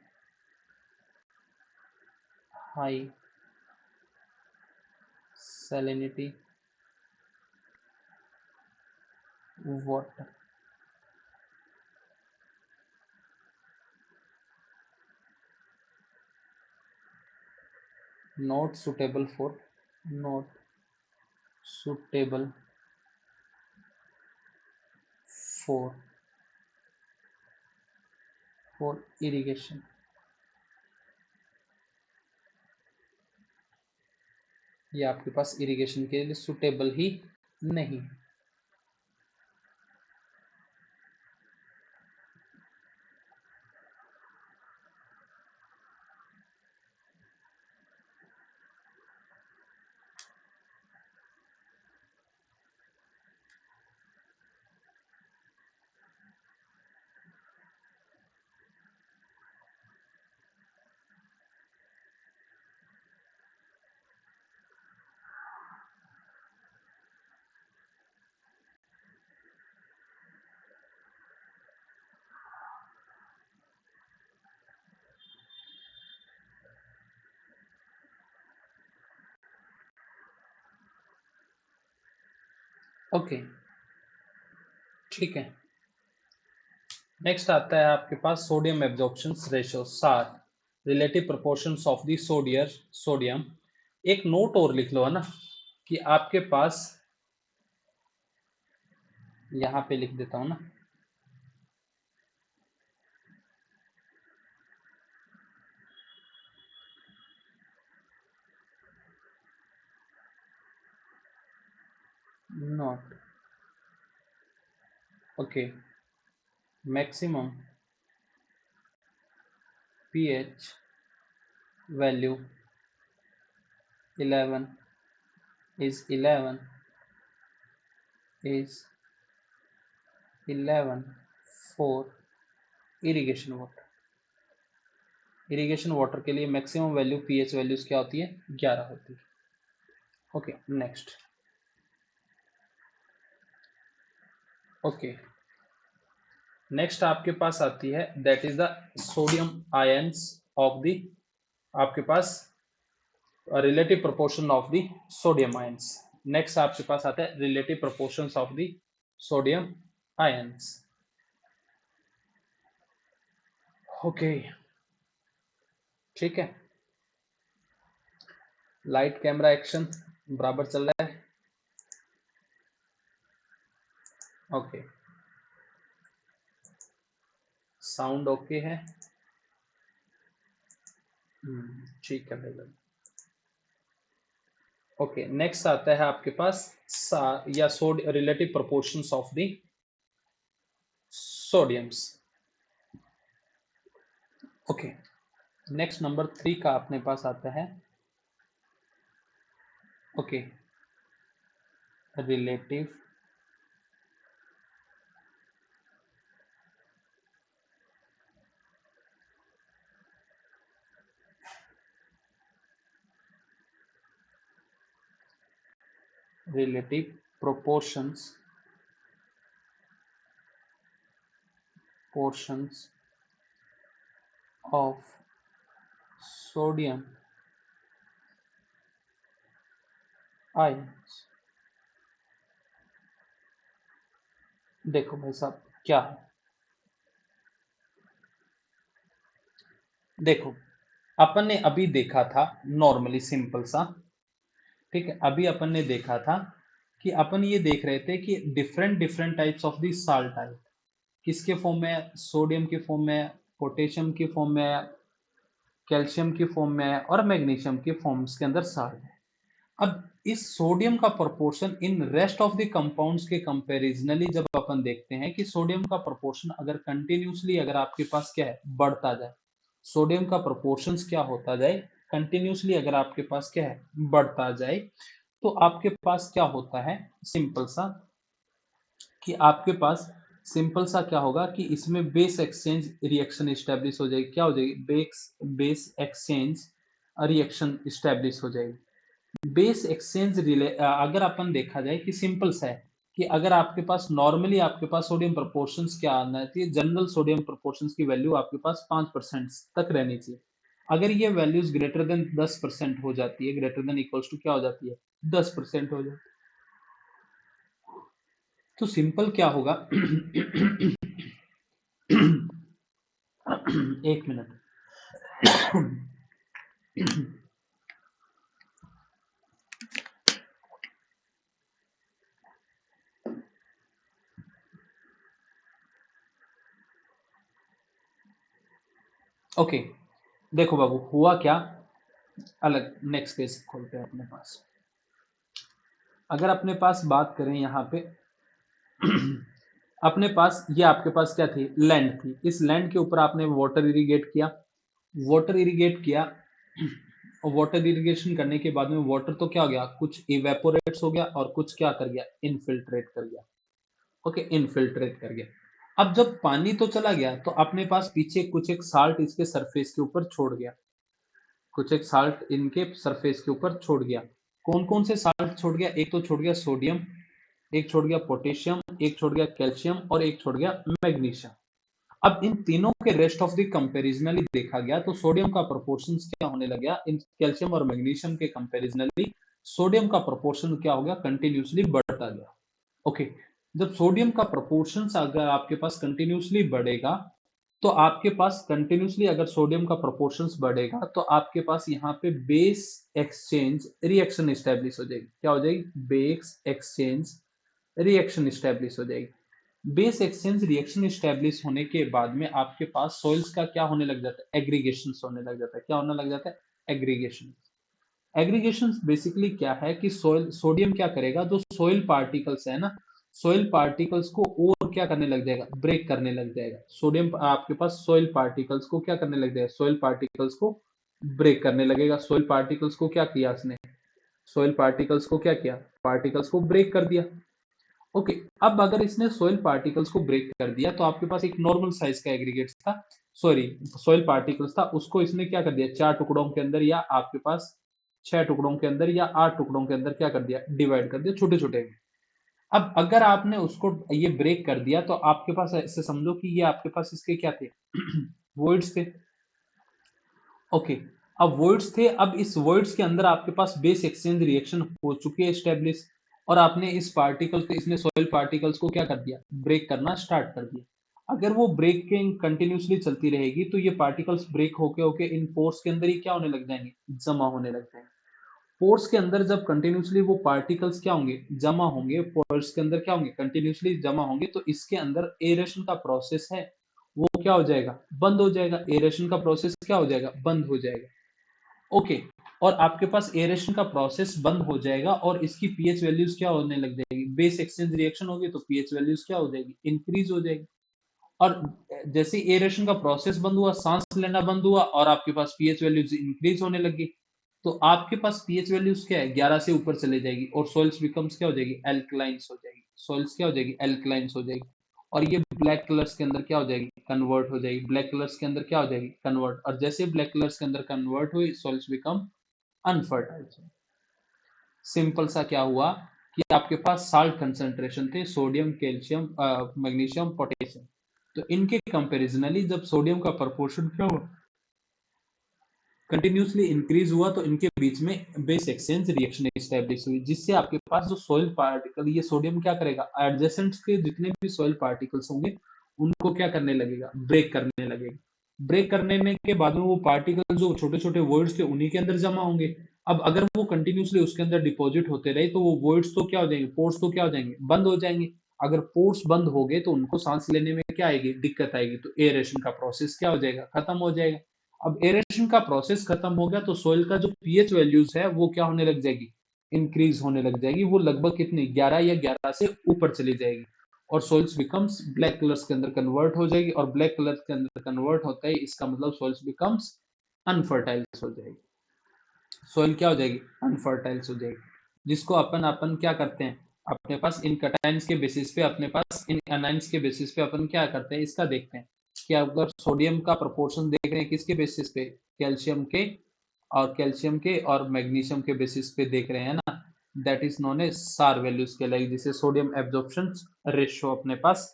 high salinity water. Not suitable for for irrigation. ये आपके पास इरिगेशन के लिए सुटेबल ही नहीं। ओके, ठीक है। नेक्स्ट आता है आपके पास सोडियम एब्जॉर्प्शन रेशियो, सार, relative proportions of the sodium. एक नोट और लिख लो, है ना, कि आपके पास यहाँ पे लिख देता हूँ ना, note. Okay, maximum pH value 11 is 11 for irrigation water. Irrigation water के लिए मैक्सिमम वैल्यू पीएच वैल्यूज क्या होती है, 11 होती है। Okay, next. ओके, नेक्स्ट आपके पास आती है, that is the sodium ions of the, आपके पास relative proportion of the sodium ions. Next आपके पास आता है relative proportions of the sodium ions. Okay, ठीक है। लाइट कैमरा एक्शन बराबर चल रहा है। ओके, साउंड ओके है, ठीक है भाई। ओके, नेक्स्ट आता है आपके पास या relative proportions of the sodiums. Okay, next number 3 का अपने पास आता है okay, relative relative proportions portions of sodium ions। देखो भाई साहब क्या है, देखो अपन ने अभी देखा था नॉर्मली सिंपल सा, ठीक है, अभी अपन ने देखा था कि अपन ये देख रहे थे कि different different types of the salt type किसके फॉर्म में, सोडियम के फॉर्म में, पोटेशियम के फॉर्म में, कैल्शियम के फॉर्म में और मैग्नीशियम के फॉर्म्स के अंदर साल्ट है। अब इस सोडियम का proportion in rest of the compounds के कंपैरिजनली जब अपन देखते हैं कि सोडियम का प्रोपोर्शन अगर कंटिन्यूसली अगर आपके पास क्या है बढ़ता जाए, सोडियम का प्रोपोर्शन क्या होता जाए कंटिन्यूसली अगर आपके पास क्या है बढ़ता जाए, तो आपके पास क्या होता है सिंपल सा कि आपके पास सिंपल सा क्या होगा कि इसमें बेस एक्सचेंज रिएक्शन स्टैब्लिश हो जाएगी, क्या हो जाएगी base base exchange reaction establish हो जाएगी। बेस एक्सचेंज रिले अगर अपन देखा जाए कि सिंपल सा है कि अगर आपके पास नॉर्मली आपके पास सोडियम प्रोपोर्शंस क्या आना चाहिए, जनरल सोडियम प्रोपोर्शंस की वैल्यू आपके पास 5% तक रहनी चाहिए। अगर ये वैल्यूज ग्रेटर देन 10% हो जाती है, ग्रेटर देन इक्वल्स टू क्या हो जाती है 10% हो जाती है, तो सिंपल क्या होगा एक मिनट। ओके, देखो बाबू हुआ क्या, अलग नेक्स्ट पेज खोलते हैं अपने पास। अगर अपने पास बात करें यहाँ पे अपने पास ये आपके पास क्या थी लैंड थी, इस लैंड के ऊपर आपने वाटर इरिगेट किया, वाटर इरिगेट किया और वाटर इरिगेशन करने के बाद में वाटर तो क्या हो गया कुछ इवेपोरेट्स हो गया और कुछ क्या कर गया इनफिल्ट्रेट कर गया। ओके, इनफिल्ट्रेट कर गया। अब जब पानी तो चला गया तो अपने पास पीछे कुछ एक साल्ट इसके सरफेस के ऊपर छोड़ गया, कुछ एक साल्ट इनके सरफेस के ऊपर छोड़ गया। कौन कौन से साल्ट छोड़ गया, एक तो छोड़ गया सोडियम, एक छोड़ गया पोटेशियम, एक छोड़ गया कैल्शियम और एक छोड़ गया मैग्नीशियम। अब इन तीनों के रेस्ट ऑफ द कंपेरिजनली देखा गया तो सोडियम का प्रोपोर्शन क्या होने लग गया, इन कैल्शियम और मैग्नीशियम के कंपेरिजनली सोडियम का प्रोपोर्शन क्या हो गया कंटिन्यूसली बढ़ता गया। ओके, जब सोडियम का प्रोपोर्शन अगर आपके पास कंटिन्यूसली बढ़ेगा तो आपके पास कंटिन्यूसली अगर सोडियम का प्रोपोर्शन बढ़ेगा तो आपके पास यहाँ पे बेस एक्सचेंज रिएक्शन स्टैब्लिश हो जाएगी, क्या हो जाएगी बेस एक्सचेंज रिएक्शन स्टैब्लिश हो जाएगी। बेस एक्सचेंज रिएक्शन स्टैब्लिश होने के बाद में आपके पास सॉइल्स का क्या होने लग जाता है एग्रीगेशन होने लग जाता है, क्या होने लग जाता है एग्रीगेशन। एग्रीगेशन बेसिकली क्या है कि सोइल सोडियम क्या करेगा, जो सोइल पार्टिकल्स है ना, सोइल पार्टिकल्स को और क्या करने लग जाएगा ब्रेक करने लग जाएगा। सोडियम आपके पास सोइल पार्टिकल्स को क्या करने लग जाएगा, सोइल पार्टिकल्स को ब्रेक करने लगेगा। सोइल पार्टिकल्स को क्या किया उसने, सोइल पार्टिकल्स को क्या किया पार्टिकल्स को ब्रेक कर दिया। ओके, अब अगर इसने सोइल पार्टिकल्स को ब्रेक कर दिया तो आपके पास एक नॉर्मल साइज का एग्रीगेट था, सॉरी सोइल पार्टिकल्स था, उसको इसने क्या कर दिया चार टुकड़ों के अंदर या आपके पास छह टुकड़ों के अंदर या आठ टुकड़ों के अंदर क्या कर दिया डिवाइड कर दिया छोटे छोटे। अब अगर आपने उसको ये ब्रेक कर दिया तो आपके पास ऐसे समझो कि ये आपके पास इसके क्या थे वॉइड्स थे। ओके, अब वॉइड्स थे, अब इस वॉइड्स के अंदर आपके पास बेस एक्सचेंज रिएक्शन हो चुकी है स्टेब्लिश और आपने इस पार्टिकल इसने सॉइल पार्टिकल्स को क्या कर दिया ब्रेक करना स्टार्ट कर दिया। अगर वो ब्रेकिंग कंटिन्यूसली चलती रहेगी तो ये पार्टिकल्स ब्रेक होके होके इन पोर्स के अंदर ही क्या होने लग जाएंगे जमा होने लग जाएंगे। पोर्स के अंदर जब कंटिन्यूसली वो पार्टिकल्स क्या होंगे जमा होंगे, पोर्स के अंदर क्या होंगे कंटिन्यूसली जमा होंगे, तो इसके अंदर एरेशन का प्रोसेस है वो क्या हो जाएगा बंद हो जाएगा, एरेशन का प्रोसेस क्या हो जाएगा बंद हो जाएगा। ओके, और आपके पास एरेशन का प्रोसेस बंद हो जाएगा और इसकी पीएच वैल्यूज क्या होने लग जाएगी, बेस एक्सचेंज रिएक्शन होगी तो पीएच वैल्यूज क्या हो जाएगी इंक्रीज हो जाएगी। और जैसे एरेशन का प्रोसेस बंद हुआ सांस लेना बंद हुआ और आपके पास पीएच वैल्यूज इंक्रीज होने लगी। तो आपके पास पीएच वैल्यूज क्या है, 11 से ऊपर चले जाएगी और सोइल्स बिकम्स क्या हो जाएगी, एल्कलाइंस हो जाएगी, सोइल्स क्या हो जाएगी, एल्कलाइंस हो जाएगी। और ये ब्लैक कलर्स के अंदर क्या हो जाएगी, कन्वर्ट हो जाएगी, ब्लैक कलर्स के अंदर क्या हो जाएगी, कन्वर्ट। और जैसे ब्लैक कलर्स के अंदर कन्वर्ट हुई, सोइल्स बिकम अनफर्टाइल। सिंपल सा क्या हुआ कि आपके पास साल्ट कंसंट्रेशन थे, सोडियम, कैल्शियम, मैग्नीशियम, पोटेशियम। तो इनके कंपेरिजनली जब सोडियम का प्रपोर्शन क्या हुआ, कंटिन्यूसली इंक्रीज हुआ, तो इनके बीच में बेस एक्सचेंज रिएक्शन एस्टेब्लिश हुई, जिससे आपके पास जो सॉइल पार्टिकल, ये सोडियम क्या करेगा, एडजेसेंट के जितने भी सॉइल पार्टिकल्स होंगे उनको क्या करने लगेगा, ब्रेक करने लगेगा। ब्रेक करने में के बाद में वो पार्टिकल जो छोटे छोटे वॉइड्स थे उन्हीं के अंदर जमा होंगे। अब अगर वो कंटिन्यूसली उसके अंदर डिपॉजिट होते रहे तो वो वॉइड्स तो क्या हो जाएंगे, पोर्स तो क्या हो जाएंगे, बंद हो जाएंगे। अगर पोर्स बंद हो गए तो उनको सांस लेने में क्या आएगी, दिक्कत आएगी, तो एयरेशन का प्रोसेस क्या हो जाएगा, खत्म हो जाएगा। अब एरेशन का प्रोसेस खत्म हो गया तो सोइल का जो पीएच वैल्यूज है वो क्या होने लग जाएगी, इंक्रीज होने लग जाएगी। वो लगभग कितनी, 11 या 11 से ऊपर चली जाएगी और सोइल्स बिकम्स ब्लैक कलर्स के अंदर कन्वर्ट हो जाएगी। और ब्लैक कलर के अंदर कन्वर्ट होता है, इसका मतलब सोइल्स बिकम्स अनफर्टाइल हो जाएगी। सोइल क्या हो जाएगी, अनफर्टाइल हो जाएगी, जिसको अपन अपन क्या करते हैं, अपने पास इन कटाइंस के बेसिस पे, अपने पास इन एनाइंस के बेसिस पे अपन क्या करते हैं, इसका देखते हैं कि अगर सोडियम का प्रोपोर्शन देख रहे हैं किसके बेसिस पे, कैल्शियम के, और कैल्शियम के और मैग्नीशियम के बेसिस पे देख रहे हैं ना, दैट इज नोन एज सार वैल्यूज के, लाइक जिसे सोडियम एब्जॉर्प्शन रेशियो अपने पास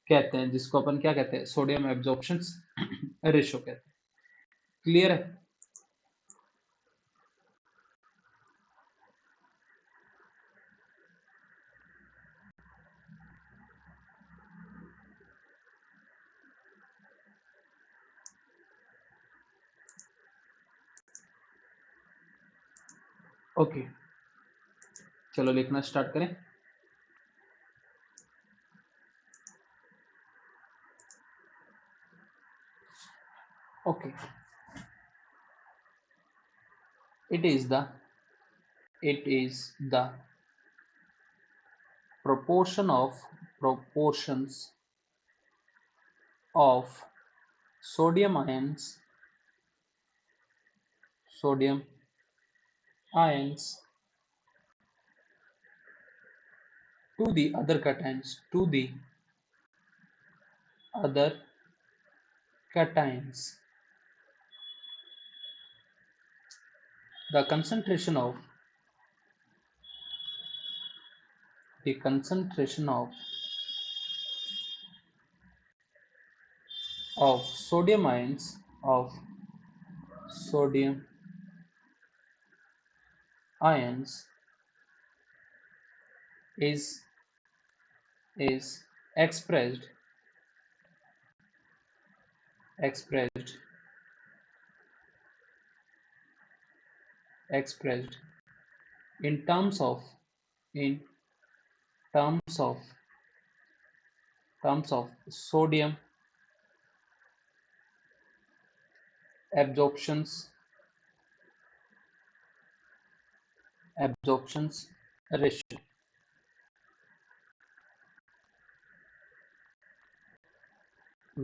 कहते हैं, जिसको अपन क्या कहते हैं, सोडियम एब्जॉर्प्शन रेशियो कहते हैं। क्लियर है? ओके, चलो लिखना स्टार्ट करें। Okay, it is the it is the proportion of proportions of sodium ions sodium ions to the other cations, to the other cations. The concentration of the concentration of sodium ions of sodium ions is is expressed expressed expressed in in terms of sodium absorptions absorptions ratio.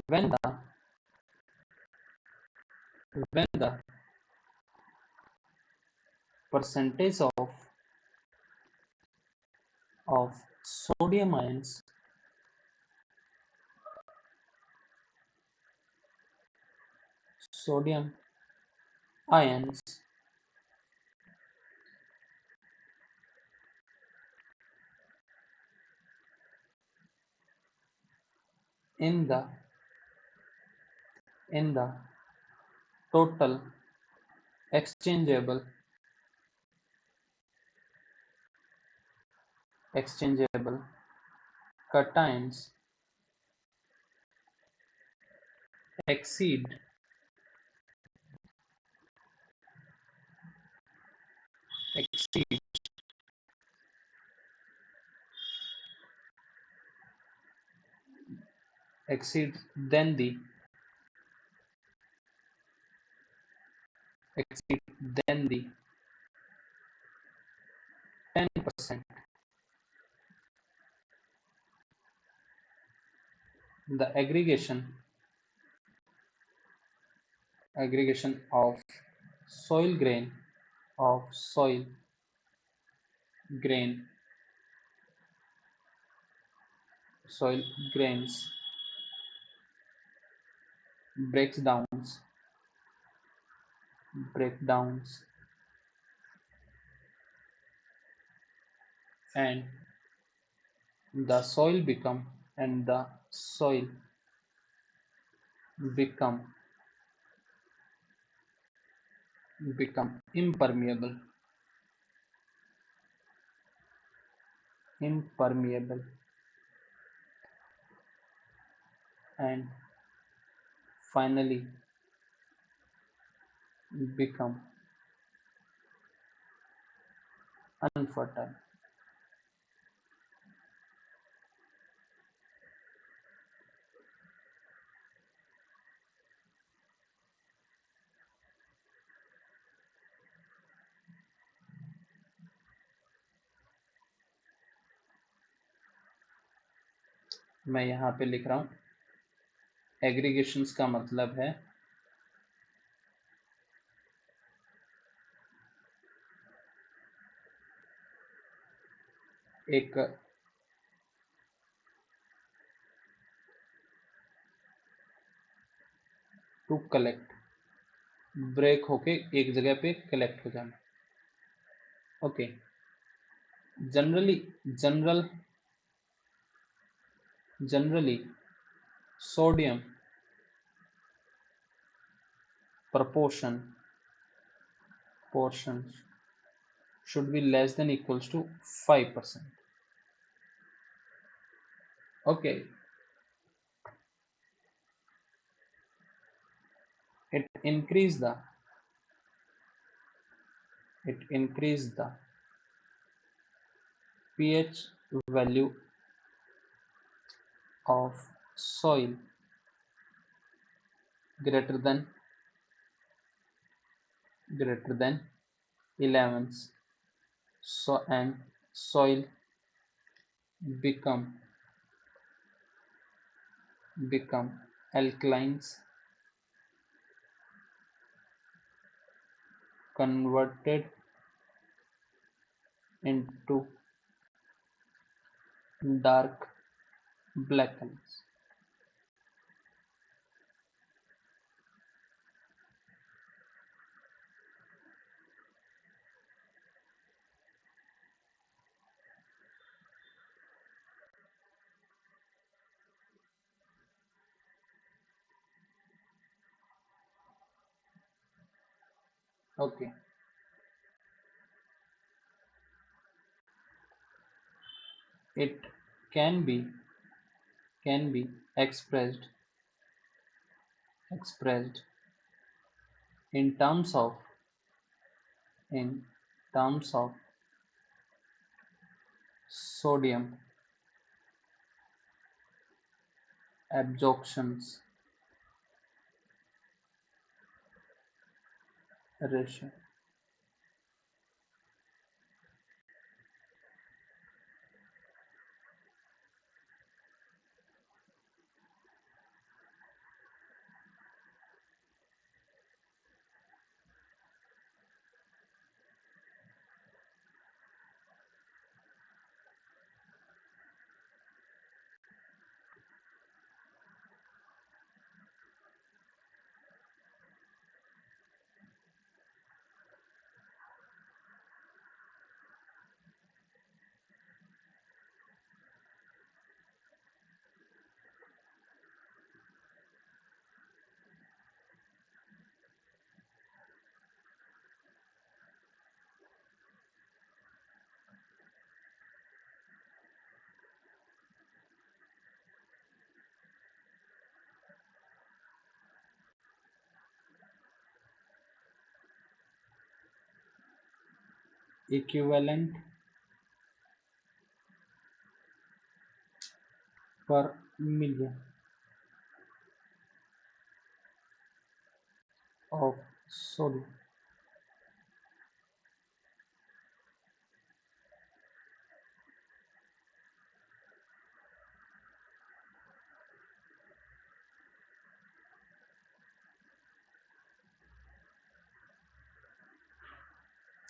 When the percentage of sodium ions sodium ions in the total exchangeable exchangeable cations exceed exceed exceed then the exceed then the 10%, the aggregation of soil grain of soil grain soil grains breakdowns and the soil become and the soil become become impermeable and finally become unfertile. मैं यहाँ पे लिख रहा हूँ aggregations का मतलब है एक टू कलेक्ट ब्रेक होके एक जगह पे कलेक्ट हो जाना. Okay. Generally general generally sodium proportion portions should be less than equals to 5%. Okay, it increase the pH value of soil greater than 11, so and soil become alkalines, converted into dark black colors. Okay, it can be expressed in terms of sodium absorptions ratio. Equivalent per million of sodium.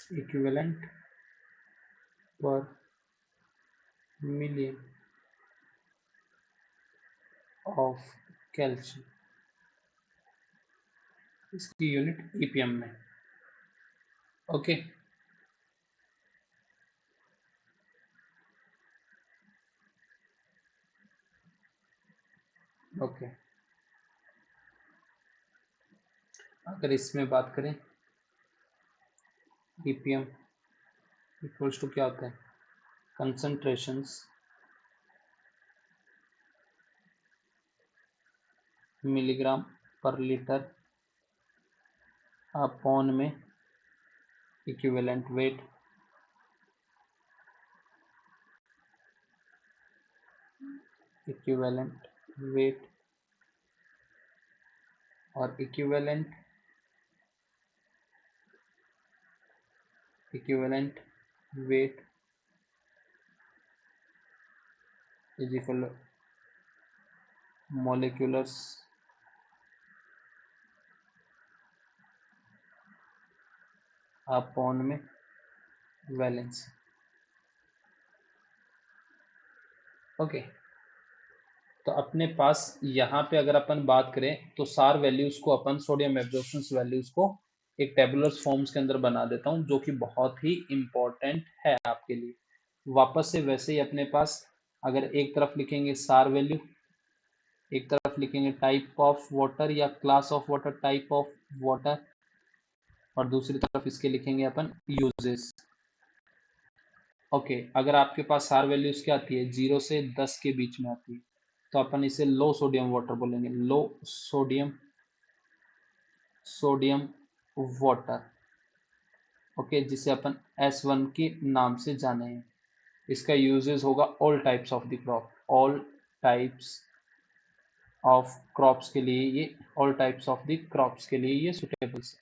Equivalent पर million of calcium, इसकी unit EPM में। Okay, okay. अगर इसमें बात करें, EPM equals to क्या होता है, concentrations milligram per litre upon में इक्विवेलेंट वेट, इक्विवेलेंट वेट और equivalent weight is equal moleculars upon में वैलेंस। ओके, तो अपने पास यहाँ पे अगर अपन बात करें तो सार वैल्यूज को अपन सोडियम एब्जॉर्प्शन वैल्यूज को एक टेबुलर फॉर्म्स के अंदर बना देता हूँ, जो कि बहुत ही इंपॉर्टेंट है आपके लिए। वापस से वैसे ही अपने पास अगर एक तरफ लिखेंगे सार वैल्यू, एक तरफ लिखेंगे टाइप ऑफ वाटर या class of water, type of water, और दूसरी तरफ इसके लिखेंगे अपन यूजेस। ओके, अगर आपके पास सार वैल्यूज क्या आती है, 0 से 10 के बीच में आती है, तो अपन इसे लो सोडियम वाटर बोलेंगे, लो सोडियम वाटर। ओके, जिसे अपन S1 के नाम से जाने हैं। इसका यूजेस होगा all types of the crop, all types of crops के लिए ये, all types of the crops के लिए ये सुटेबल है,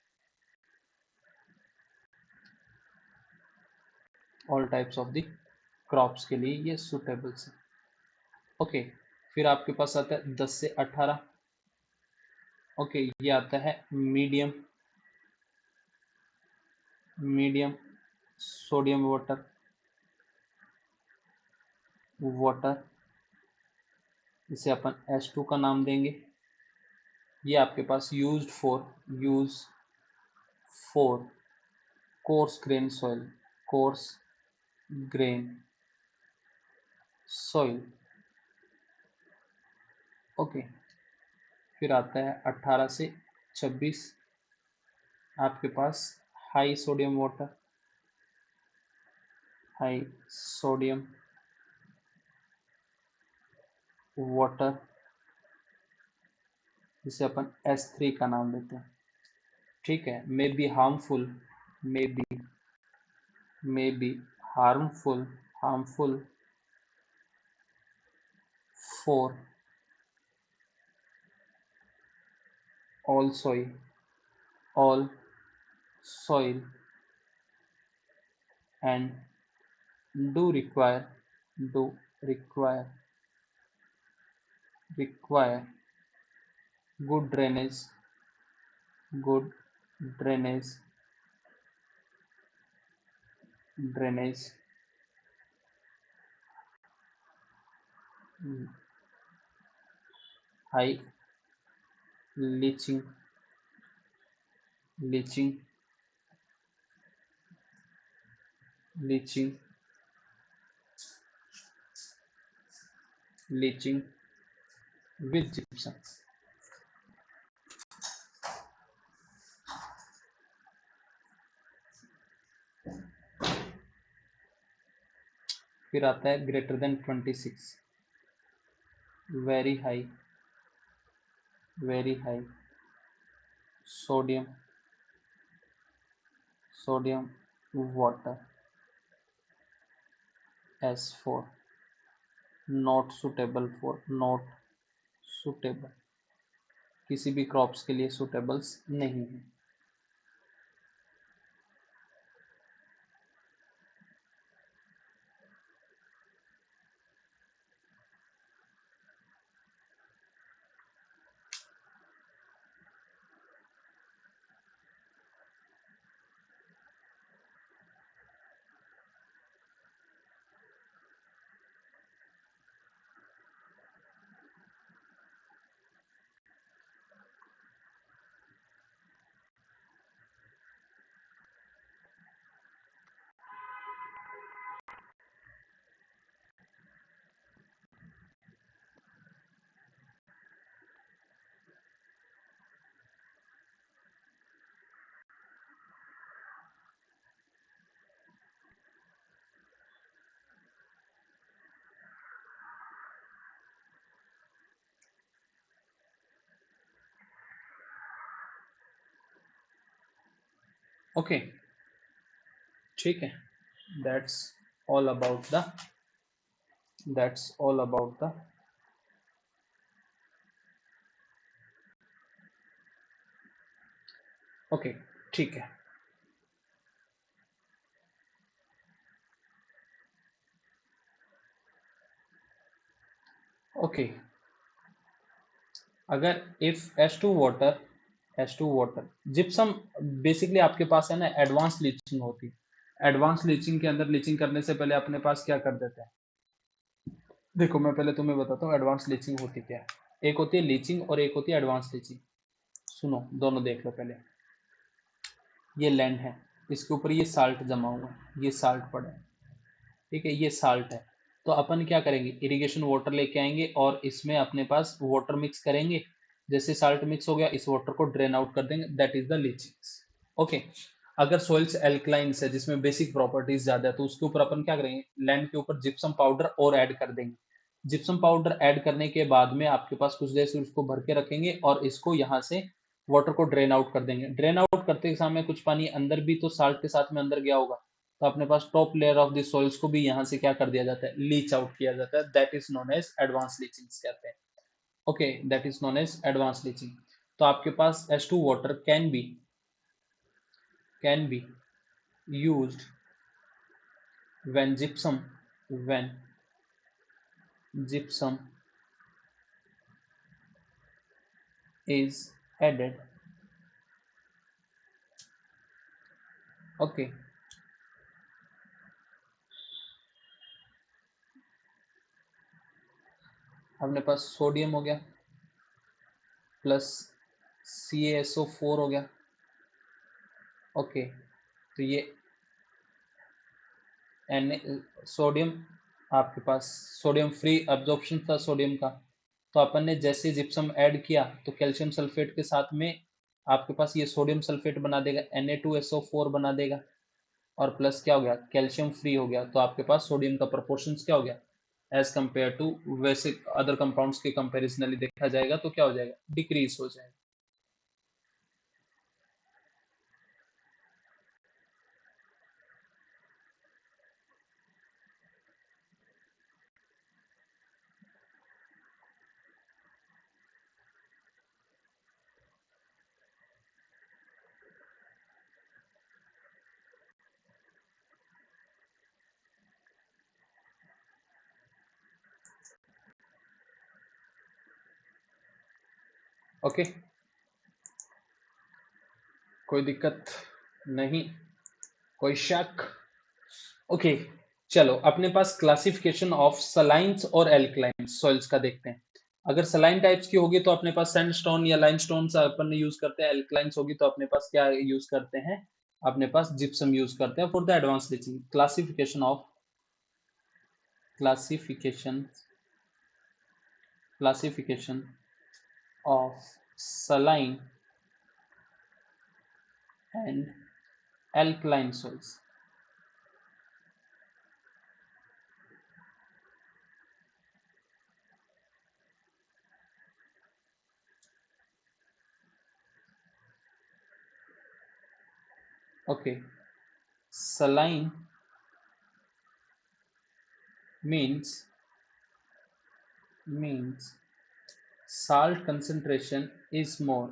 all types of the crops के लिए ये सुटेबल है। ओके, फिर आपके पास आता है 10 से 18। ओके, ये आता है मीडियम सोडियम वाटर, इसे अपन S2 का नाम देंगे। ये आपके पास use for coarse grain soil. Okay, फिर आता है 18 से 26 आपके पास हाई सोडियम वाटर, जिसे अपन S3 का नाम देते हैं। ठीक है, may be harmful for all soil and do require good good drainage, high leaching leaching leaching leaching with gypsum। फिर आता है greater then 26, very high sodium water, S4, not suitable, किसी भी क्रॉप्स के लिए सुटेबल्स नहीं है। ओके, ठीक है, that's all about the that's all about the okay, ठीक है। ओके, अगर if S two water gypsum, basically आपके पास है ना एडवांस लीचिंग होती है। एडवांस लीचिंग के अंदर लीचिंग करने से पहले अपने पास क्या कर देते हैं, देखो मैं पहले तुम्हें बताता हूँ एडवांस लीचिंग होती क्या है। एक होती है लीचिंग और एक होती है एडवांस लीचिंग। सुनो, दोनों देख लो पहले। ये लैंड है, इसके ऊपर ये साल्ट जमा हुआ है, ये साल्ट पड़ा है, ठीक है, ये साल्ट है। तो अपन क्या करेंगे, इरिगेशन वाटर लेके आएंगे और इसमें अपने पास वाटर मिक्स करेंगे। जैसे साल्ट मिक्स हो गया, इस वाटर को ड्रेन आउट कर देंगे, that is the leaching. Okay, अगर सॉइल्स एल्कलाइंस है जिसमें बेसिक प्रॉपर्टीज ज्यादा है, तो उसके ऊपर अपन क्या करेंगे, लैंड के ऊपर जिप्सम पाउडर और ऐड कर देंगे। जिप्सम पाउडर ऐड करने के बाद में आपके पास कुछ देर से उसको भर के रखेंगे और इसको यहाँ से वाटर को ड्रेन आउट कर देंगे। ड्रेन आउट करते समय कुछ पानी अंदर भी तो साल्ट के साथ में अंदर गया होगा, तो अपने पास top layer of the soils को भी यहाँ से क्या कर दिया जाता है, लीच आउट किया जाता है, that is known as advance leaching कहते हैं। Okay, that is known as advance leaching. तो आपके पास H2 water can be used when gypsum is added. Okay, अपने पास सोडियम हो गया प्लस CaSO4 हो गया। ओके, तो ये सोडियम, आपके पास सोडियम फ्री एब्जॉर्प्शन था सोडियम का। तो अपन ने जैसे जिप्सम ऐड किया तो कैल्शियम सल्फेट के साथ में आपके पास ये सोडियम सल्फेट बना देगा, Na2SO4 बना देगा, और प्लस क्या हो गया, कैल्शियम फ्री हो गया। तो आपके पास सोडियम का प्रोपोर्शन क्या हो गया, एज कंपेयर टू वैसे अदर कंपाउंड्स के कंपेरिजनली देखा जाएगा तो क्या हो जाएगा, डिक्रीज हो जाएगा। ओके, कोई दिक्कत नहीं, कोई शक। ओके, चलो अपने पास क्लासिफिकेशन ऑफ सलाइंस और एल्कलाइंस सॉइल्स का देखते हैं। अगर सलाइन टाइप्स की होगी तो अपने पास सैंडस्टोन या लाइमस्टोन अपन यूज करते हैं। एल्कलाइंस होगी तो अपने पास क्या यूज करते हैं, अपने पास जिप्सम यूज करते हैं for the advance leaching. Classification classification of saline and alkaline soils. Okay, saline means salt concentration is more,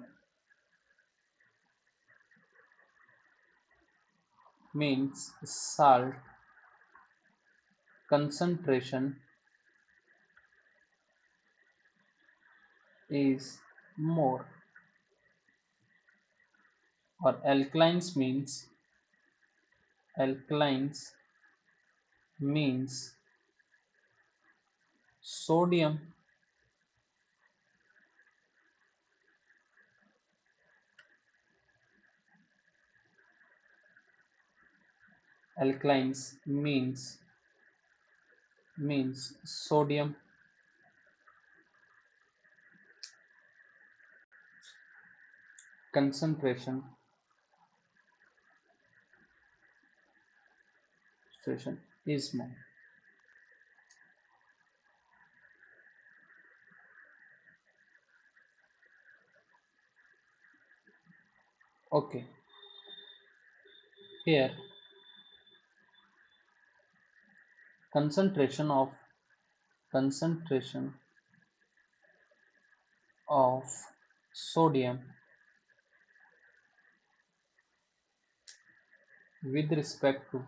means salt concentration is more, or alkalines means sodium alkalines means sodium concentration is more. Okay, here concentration of sodium with respect to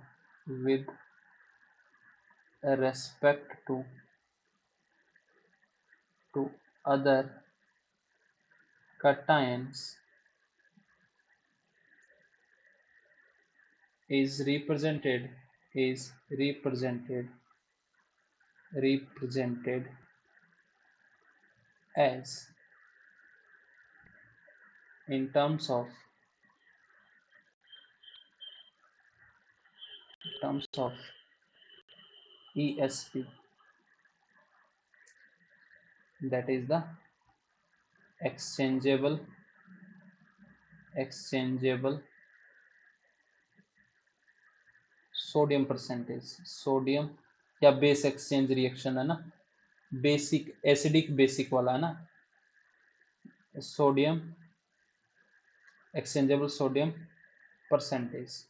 other cations is represented as in terms of ESP, that is the exchangeable sodium percentage, sodium या base exchange reaction है ना, basic acidic basic वाला है ना, sodium exchangeable sodium percentage.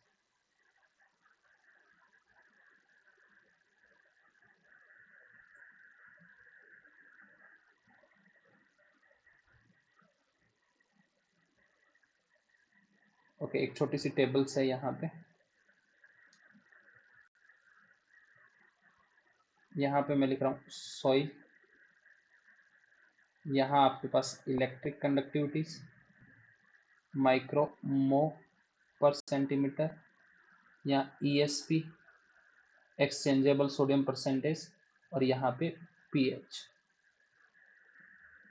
Okay, एक छोटी सी tables है यहाँ पे, मैं लिख रहा हूँ सॉइल, यहाँ आपके पास इलेक्ट्रिक कंडक्टिविटीज माइक्रो मो पर सेंटीमीटर, या ESP एक्सचेंजेबल सोडियम परसेंटेज, और यहाँ पे pH।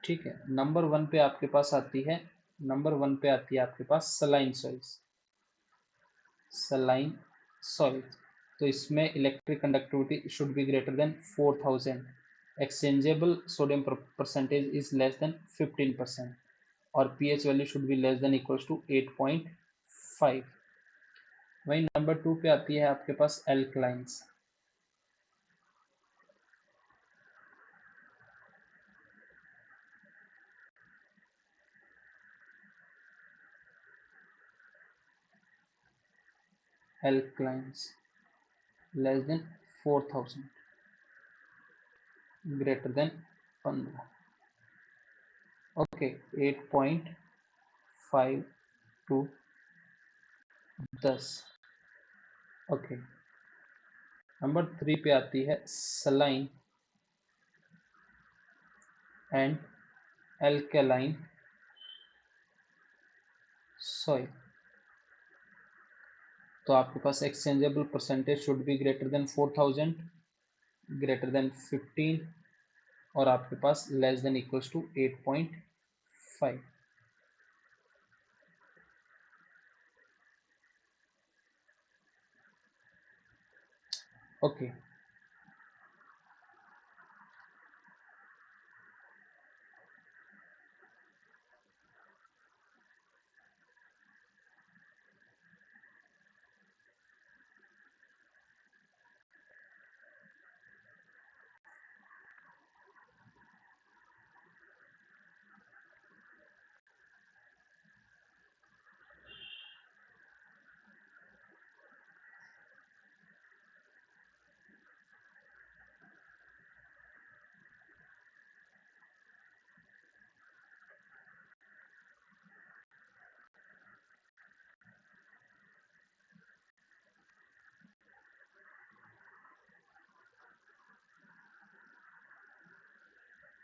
ठीक है, नंबर वन पे आपके पास आती है आपके पास सलाइन सॉइल्स। तो इसमें electric conductivity should be greater than 4000, exchangeable sodium percentage is less than 15%, और pH value should be less than equals to 8.5। वहीं नंबर टू पे आती है आपके पास alkalines. Less than 4000, greater than 15। Okay, 8.5 to 10। Okay, number three पे आती है सलाइन एंड एल्केलाइन सॉइल। तो आपके पास exchangeable percentage should be greater than 4000, greater than 15, और आपके पास less than equals to 8.5। Okay,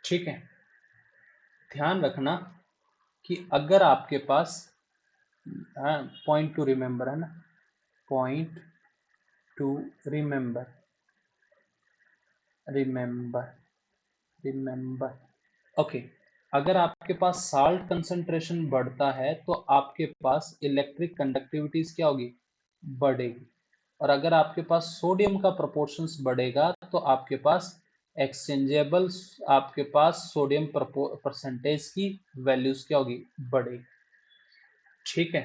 ठीक है, ध्यान रखना कि अगर आपके पास पॉइंट टू रिमेंबर है ना, पॉइंट टू रिमेंबर ओके, अगर आपके पास साल्ट कंसंट्रेशन बढ़ता है तो आपके पास इलेक्ट्रिक कंडक्टिविटीज क्या होगी, बढ़ेगी। और अगर आपके पास सोडियम का प्रोपोर्शंस बढ़ेगा तो आपके पास एक्सचेंजेबल आपके पास सोडियम परसेंटेज की वैल्यूज क्या होगी, बढ़ेगी। ठीक है,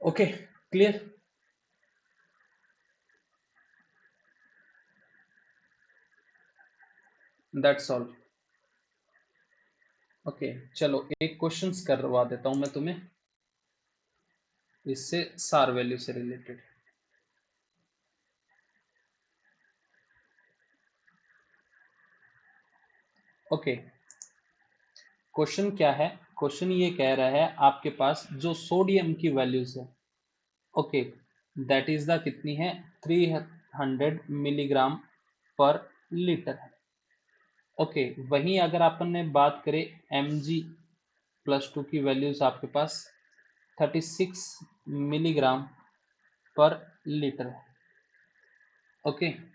okay, clear. That's all. Okay, चलो एक क्वेश्चंस करवा देता हूं मैं तुम्हें, इससे सार वैल्यू से रिलेटेड। ओके, क्वेश्चन क्या है? क्वेश्चन ये कह रहा है आपके पास जो सोडियम की वैल्यूज है, ओके, दैट इज द कितनी है, 300 मिलीग्राम पर लीटर है। ओके, वहीं अगर अपन ने बात करें Mg+2 की वैल्यूज आपके पास 36 मिलीग्राम पर लीटर है। ओके,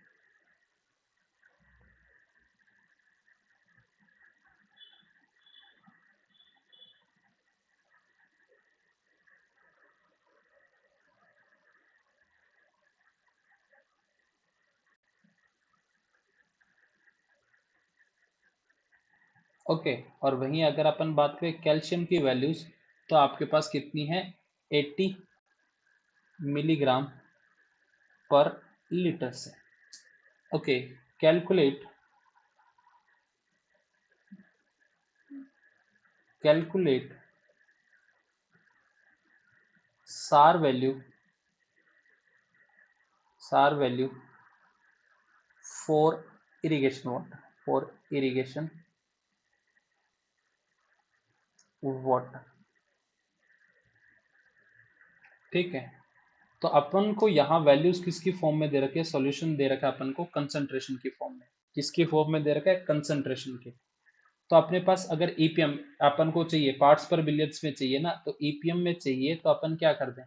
ओके, और वहीं अगर अपन बात करें कैल्शियम की वैल्यूज, तो आपके पास कितनी है, 80 मिलीग्राम पर लीटर से। ओके, कैलकुलेट कैलकुलेट सार value for irrigation water, water. ठीक है, तो अपन को यहाँ वैल्यूज किसकी फॉर्म में दे रखे हैं, सॉल्यूशन दे रखा है अपन को कंसंट्रेशन की फॉर्म में। किसकी फॉर्म में दे रखा है, कंसंट्रेशन के। तो अपने पास अगर ईपीएम अपन को चाहिए, पार्ट्स पर बिलियंस में चाहिए ना, तो ईपीएम में चाहिए, तो अपन क्या कर दें,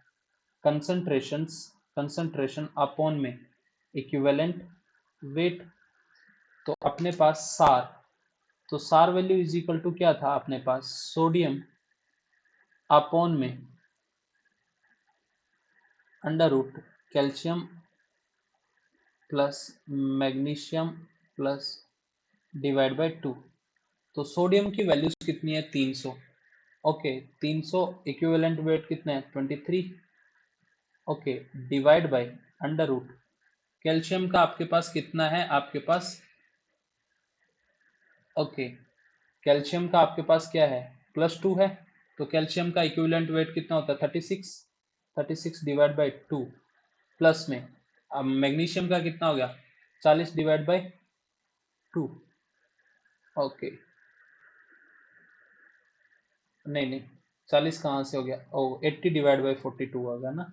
कंसंट्रेशन अपॉन में इक्विवेलेंट वेट। तो अपने पास सार, तो सार वैल्यू इज इक्वल टू क्या था अपने पास, सोडियम अपॉन में under root calcium plus magnesium plus divide by 2। तो सोडियम की वैल्यूज कितनी है, 300। ओके, 300 इक्विवेलेंट वेट कितना है, 23। Okay, divide by under root calcium का आपके पास कितना है, आपके पास, ओके, कैल्शियम का आपके पास क्या है, +2 है। तो कैल्शियम का इक्विवेलेंट वेट कितना होता है, 36। 36 डिवाइड बाई 2 प्लस में, अब मैग्नीशियम का कितना हो गया, 40 डिवाइड बाई 2। ओके, नहीं नहीं, 40 कहाँ से हो गया, ओ 80 डिवाइड बाई 42 होगा ना।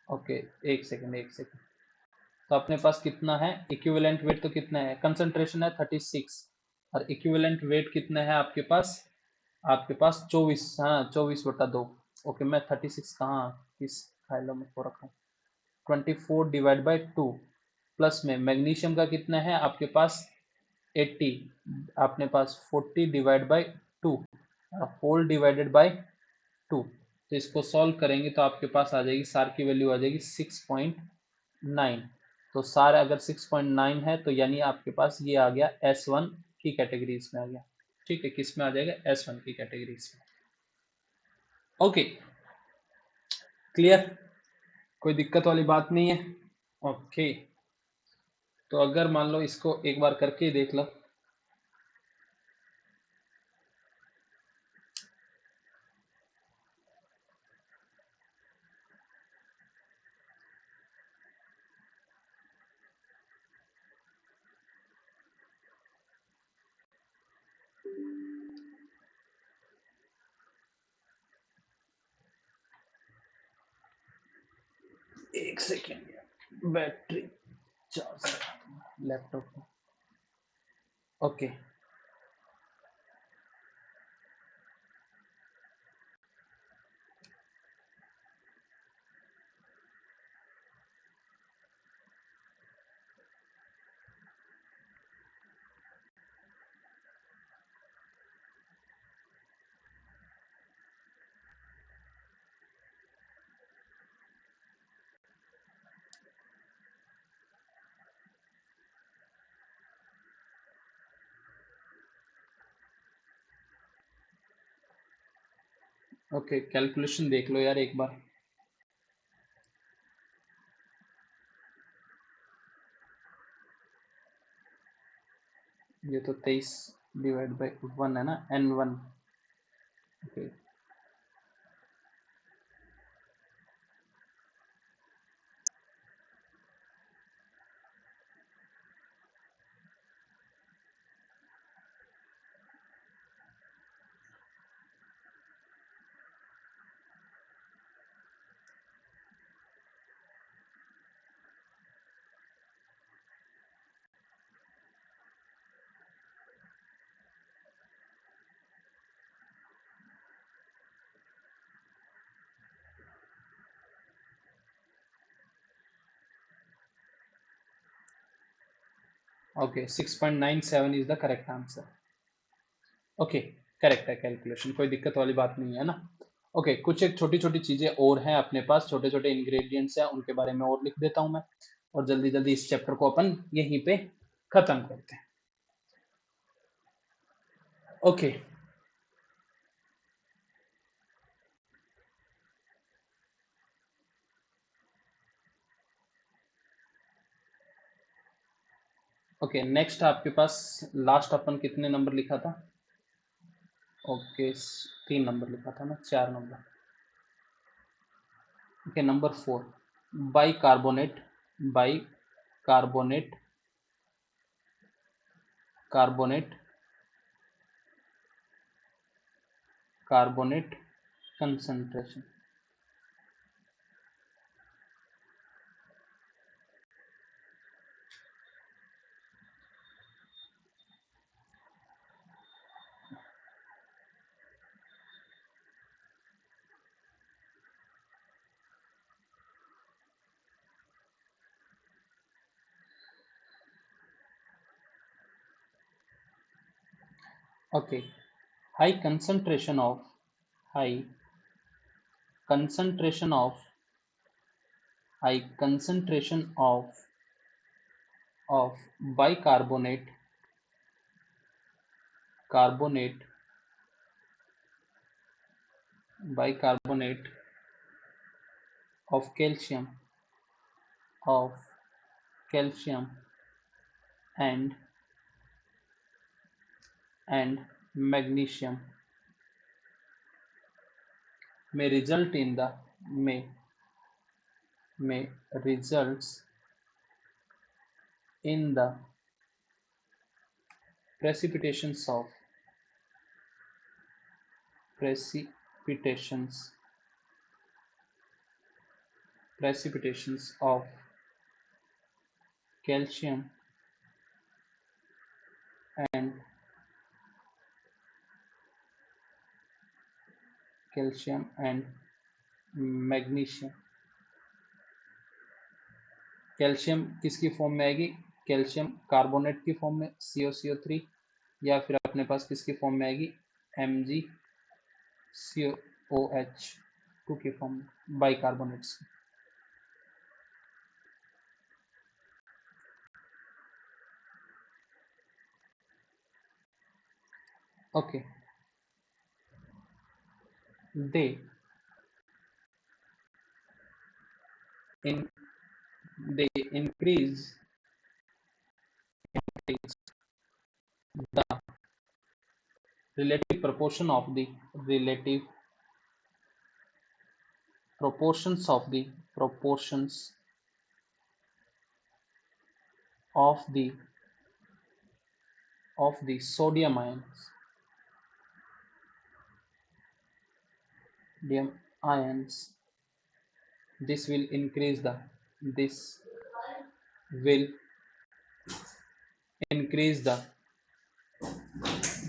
ओके, एक सेकंड। तो अपने पास कितना है, इक्विवेलेंट वेट तो कितना है, कंसंट्रेशन है 36, और इक्विवेलेंट वेट कितना है आपके पास, 24, हाँ 24/2। ओके, मैं 36 कहाँ किस फाइलों में को रखा हूँ, 24 डिवाइड बाई 2 प्लस में मैग्नीशियम का कितना है आपके पास, 80, अपने पास 40 divide by 2 whole divided by 2। तो इसको सॉल्व करेंगे तो आपके पास आ जाएगी, सार की वैल्यू आ जाएगी 6.9। तो सार अगर 6.9 है, तो यानी आपके पास ये आ गया S1 की कैटेगरीज में आ गया। ठीक है, किस में आ जाएगा, S1 की कैटेगरीज में। ओके, क्लियर, कोई दिक्कत वाली बात नहीं है। ओके, तो अगर मान लो इसको एक बार करके देख लो। एक second, battery charge laptop. Okay, okay, calculation देख लो यार एक बार। ये तो 23/1 है ना, N1। Okay, okay 6.97 is the correct answer. Okay, correct है कैलकुलेशन, कोई दिक्कत वाली बात नहीं है ना। ओके, कुछ एक छोटी छोटी चीजें और हैं अपने पास, छोटे छोटे इंग्रेडिएंट्स हैं, उनके बारे में और लिख देता हूं मैं, और जल्दी जल्दी इस चैप्टर को अपन यहीं पे खत्म करते हैं। ओके, ओके नेक्स्ट आपके पास लास्ट अपन कितने नंबर लिखा था? ओके, 3 नंबर लिखा था ना, 4 number. Okay, number 4, by carbonate, by carbonate, carbonate, carbonate concentration. Okay, high concentration of high concentration of high concentration of bicarbonate, carbonate, bicarbonate of of calcium and magnesium may result in the may may results in the precipitations of precipitations precipitations of calcium and magnesium. Calcium किसकी form में आएगी? Calcium carbonate की form में COCO3, या फिर अपने पास किसकी form में आएगी? MgCOOH2 की फॉर्म में, बाइकार्बोनेट्स की। Okay, they in they increase the relative proportion of the relative proportions of the proportions of the sodium ions. This will increase the this will increase the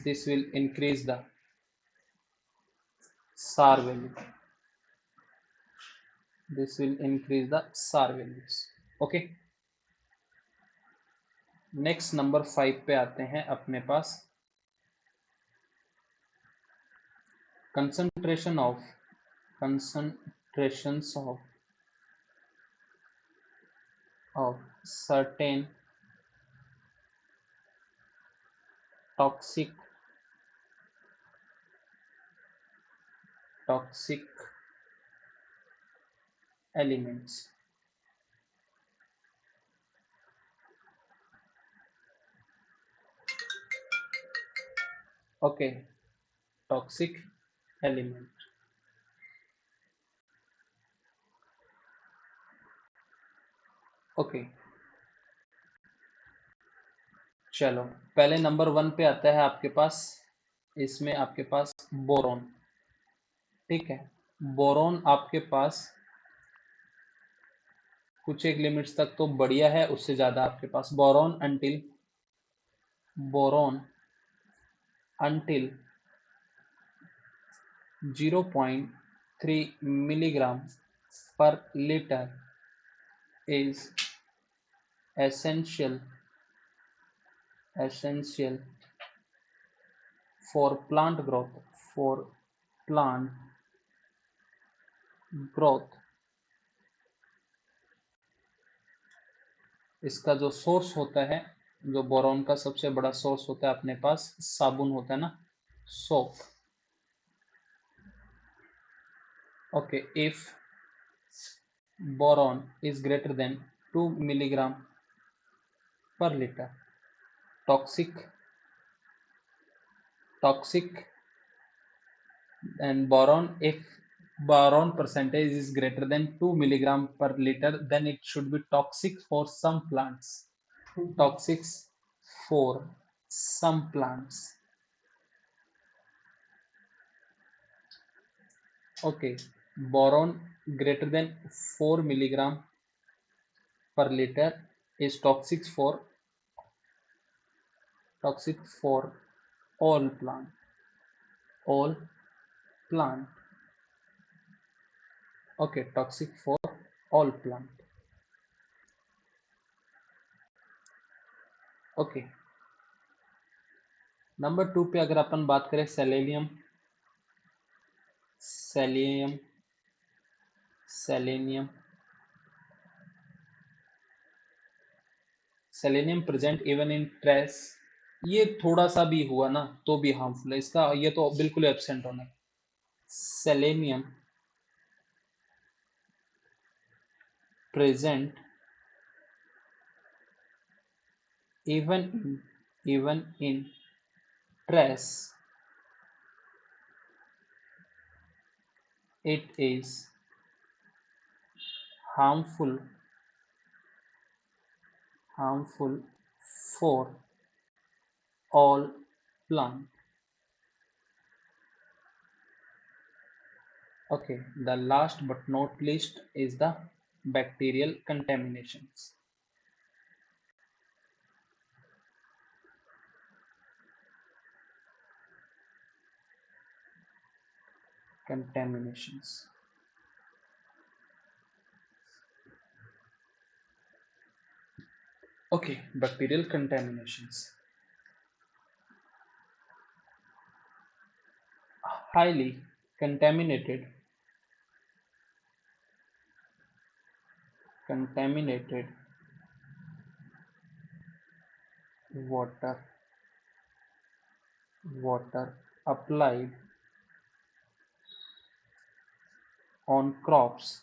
this will increase the SAR value. This will increase the SAR values. Okay, next number 5 पे आते हैं अपने पास। Concentration of concentrations of certain toxic elements okay, toxic element. Okay, चलो पहले number 1 पे आता है आपके पास, इसमें आपके पास बोरॉन। ठीक है, बोरॉन आपके पास कुछ एक लिमिट्स तक तो बढ़िया है, उससे ज्यादा आपके पास boron until 0.3 milligram per liter is essential essential for plant growth। इसका जो सोर्स होता है, जो बोरॉन का सबसे बड़ा सोर्स होता है अपने पास, साबुन होता है ना, soap. Okay, if boron is greater than 2 milligram per liter, toxic and boron, if boron percentage is greater than 2 milligram per liter, then it should be toxic for some plants. Toxic for some plants. Okay, boron greater than 4 milligram per liter is toxic for all all plant. Okay, toxic for all plant. Okay, number 2 पे अगर अपन बात करें selenium, selenium selenium selenium present even in trace, ये थोड़ा सा भी हुआ ना तो भी हार्मफुल है इसका, ये तो बिल्कुल एब्सेंट होना है। Selenium present even in trace, it is harmful for all plant. Okay, the last but not least is the bacterial contaminations. Okay, bacterial contaminations. Highly contaminated water applied on crops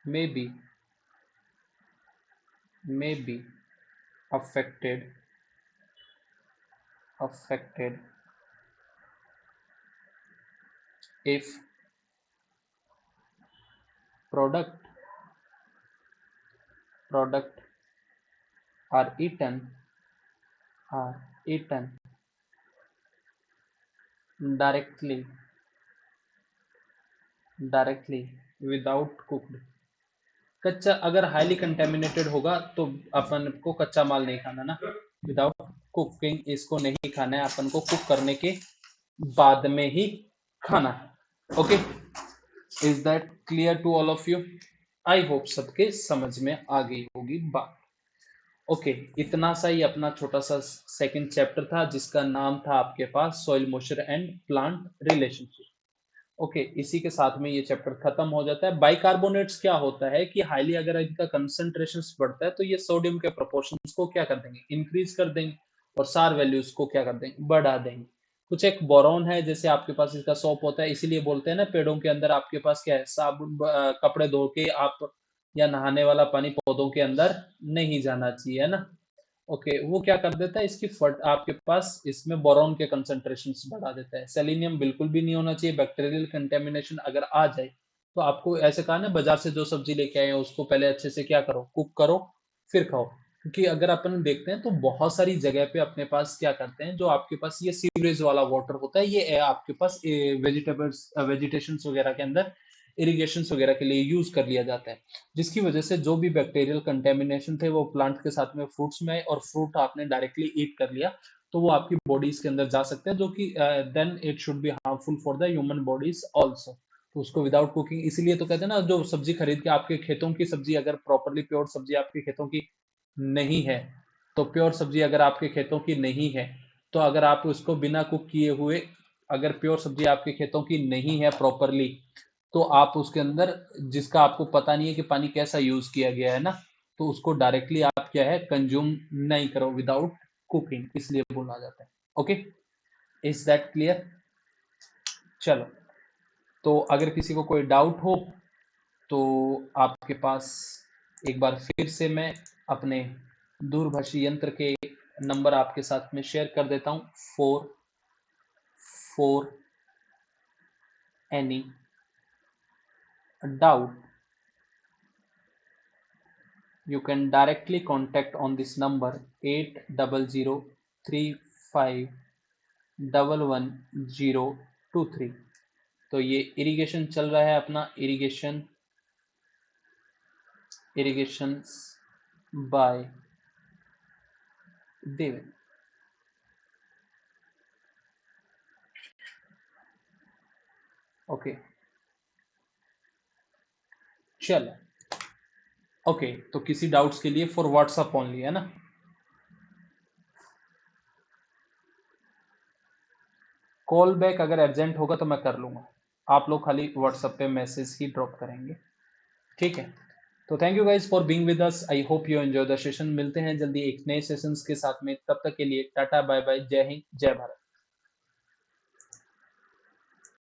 may be affected if product are eaten directly without cooked। कच्चा अगर highly contaminated होगा तो अपन को कच्चा माल नहीं खाना ना, without cooking इसको नहीं खाना है, अपन को कुक करने के बाद में ही खाना है। Okay, is that clear to all of you? I hope सबके समझ में आ गई होगी बात। ओके, इतना सा ही अपना छोटा सा सेकंड चैप्टर था, जिसका नाम था आपके पास soil moisture and plant relationship. Okay, इसी के साथ में ये चैप्टर खत्म हो जाता है। बाइकार्बोनेट्स क्या होता है कि हाईली अगर इनका कंसंट्रेशन बढ़ता है तो ये सोडियम के प्रोपोर्शंस को क्या कर देंगे, इंक्रीज कर देंगे, और सार वैल्यूज को क्या कर देंगे, बढ़ा देंगे। कुछ एक बोरॉन है, जैसे आपके पास इसका सोप होता है, इसीलिए बोलते हैं ना पेड़ों के अंदर आपके पास क्या है, साबुन कपड़े धो के आप या नहाने वाला पानी पौधों के अंदर नहीं जाना चाहिए, है ना। ओके, वो क्या कर देता है, इसकी फट आपके पास इसमें बोरॉन के कंसंट्रेशन बढ़ा देता है। सेलेनियम बिल्कुल भी नहीं होना चाहिए। बैक्टीरियल कंटेमिनेशन अगर आ जाए तो आपको ऐसे कहा ना, बाजार से जो सब्जी लेके आए हैं उसको पहले अच्छे से क्या करो, कुक करो, फिर खाओ। क्योंकि अगर अपन देखते हैं तो बहुत सारी जगह पे अपने पास क्या करते हैं, जो आपके पास ये सीवरेज वाला वाटर होता है, ये आपके पास वेजिटेबल्स वेजिटेशन वगैरह के अंदर इरिगेशन वगैरह के लिए यूज कर लिया जाता है, जिसकी वजह से जो भी बैक्टीरियल कंटेमिनेशन थे वो प्लांट के साथ में फ्रूट्स में आए, और फ्रूट आपने डायरेक्टली ईट कर लिया तो वो आपकी बॉडीज के अंदर जा सकते हैं, जो कि then it should be harmful for the human bodies also. तो उसको विदाउट कुकिंग, इसीलिए तो कहते हैं ना, जो सब्जी खरीद के आपके खेतों की सब्जी, अगर प्रॉपरली प्योर सब्जी आपके खेतों की नहीं है, तो प्योर सब्जी अगर आपके खेतों की नहीं है, तो अगर आप उसको बिना कुक किए हुए, अगर प्योर सब्जी आपके खेतों की नहीं है प्रॉपरली, तो आप उसके अंदर, जिसका आपको पता नहीं है कि पानी कैसा यूज किया गया है ना, तो उसको डायरेक्टली आप क्या है, कंज्यूम नहीं करो विदाउट कुकिंग, इसलिए बोला जाता है। Okay, is that clear? चलो, तो अगर किसी को कोई डाउट हो तो आपके पास एक बार फिर से मैं अपने दूरभाषी यंत्र के नंबर आपके साथ में शेयर कर देता हूँ। Four any doubt, you can directly contact on this number 8035111023। तो ये इरिगेशन चल रहा है अपना, इरिगेशन बाय देवेन। ओके, चलो, ओके, तो किसी डाउट्स के लिए फॉर व्हाट्सअप ओनली है ना? कॉल बैक अगर अर्जेंट होगा तो मैं कर लूंगा, आप लोग खाली व्हाट्सएप पे मैसेज ही ड्रॉप करेंगे, ठीक है? तो thank you guys for being with us, I hope you enjoy the session. मिलते हैं जल्दी एक नए सेशंस के साथ में, तब तक के लिए टाटा बाय बाय, जय हिंद जय भारत।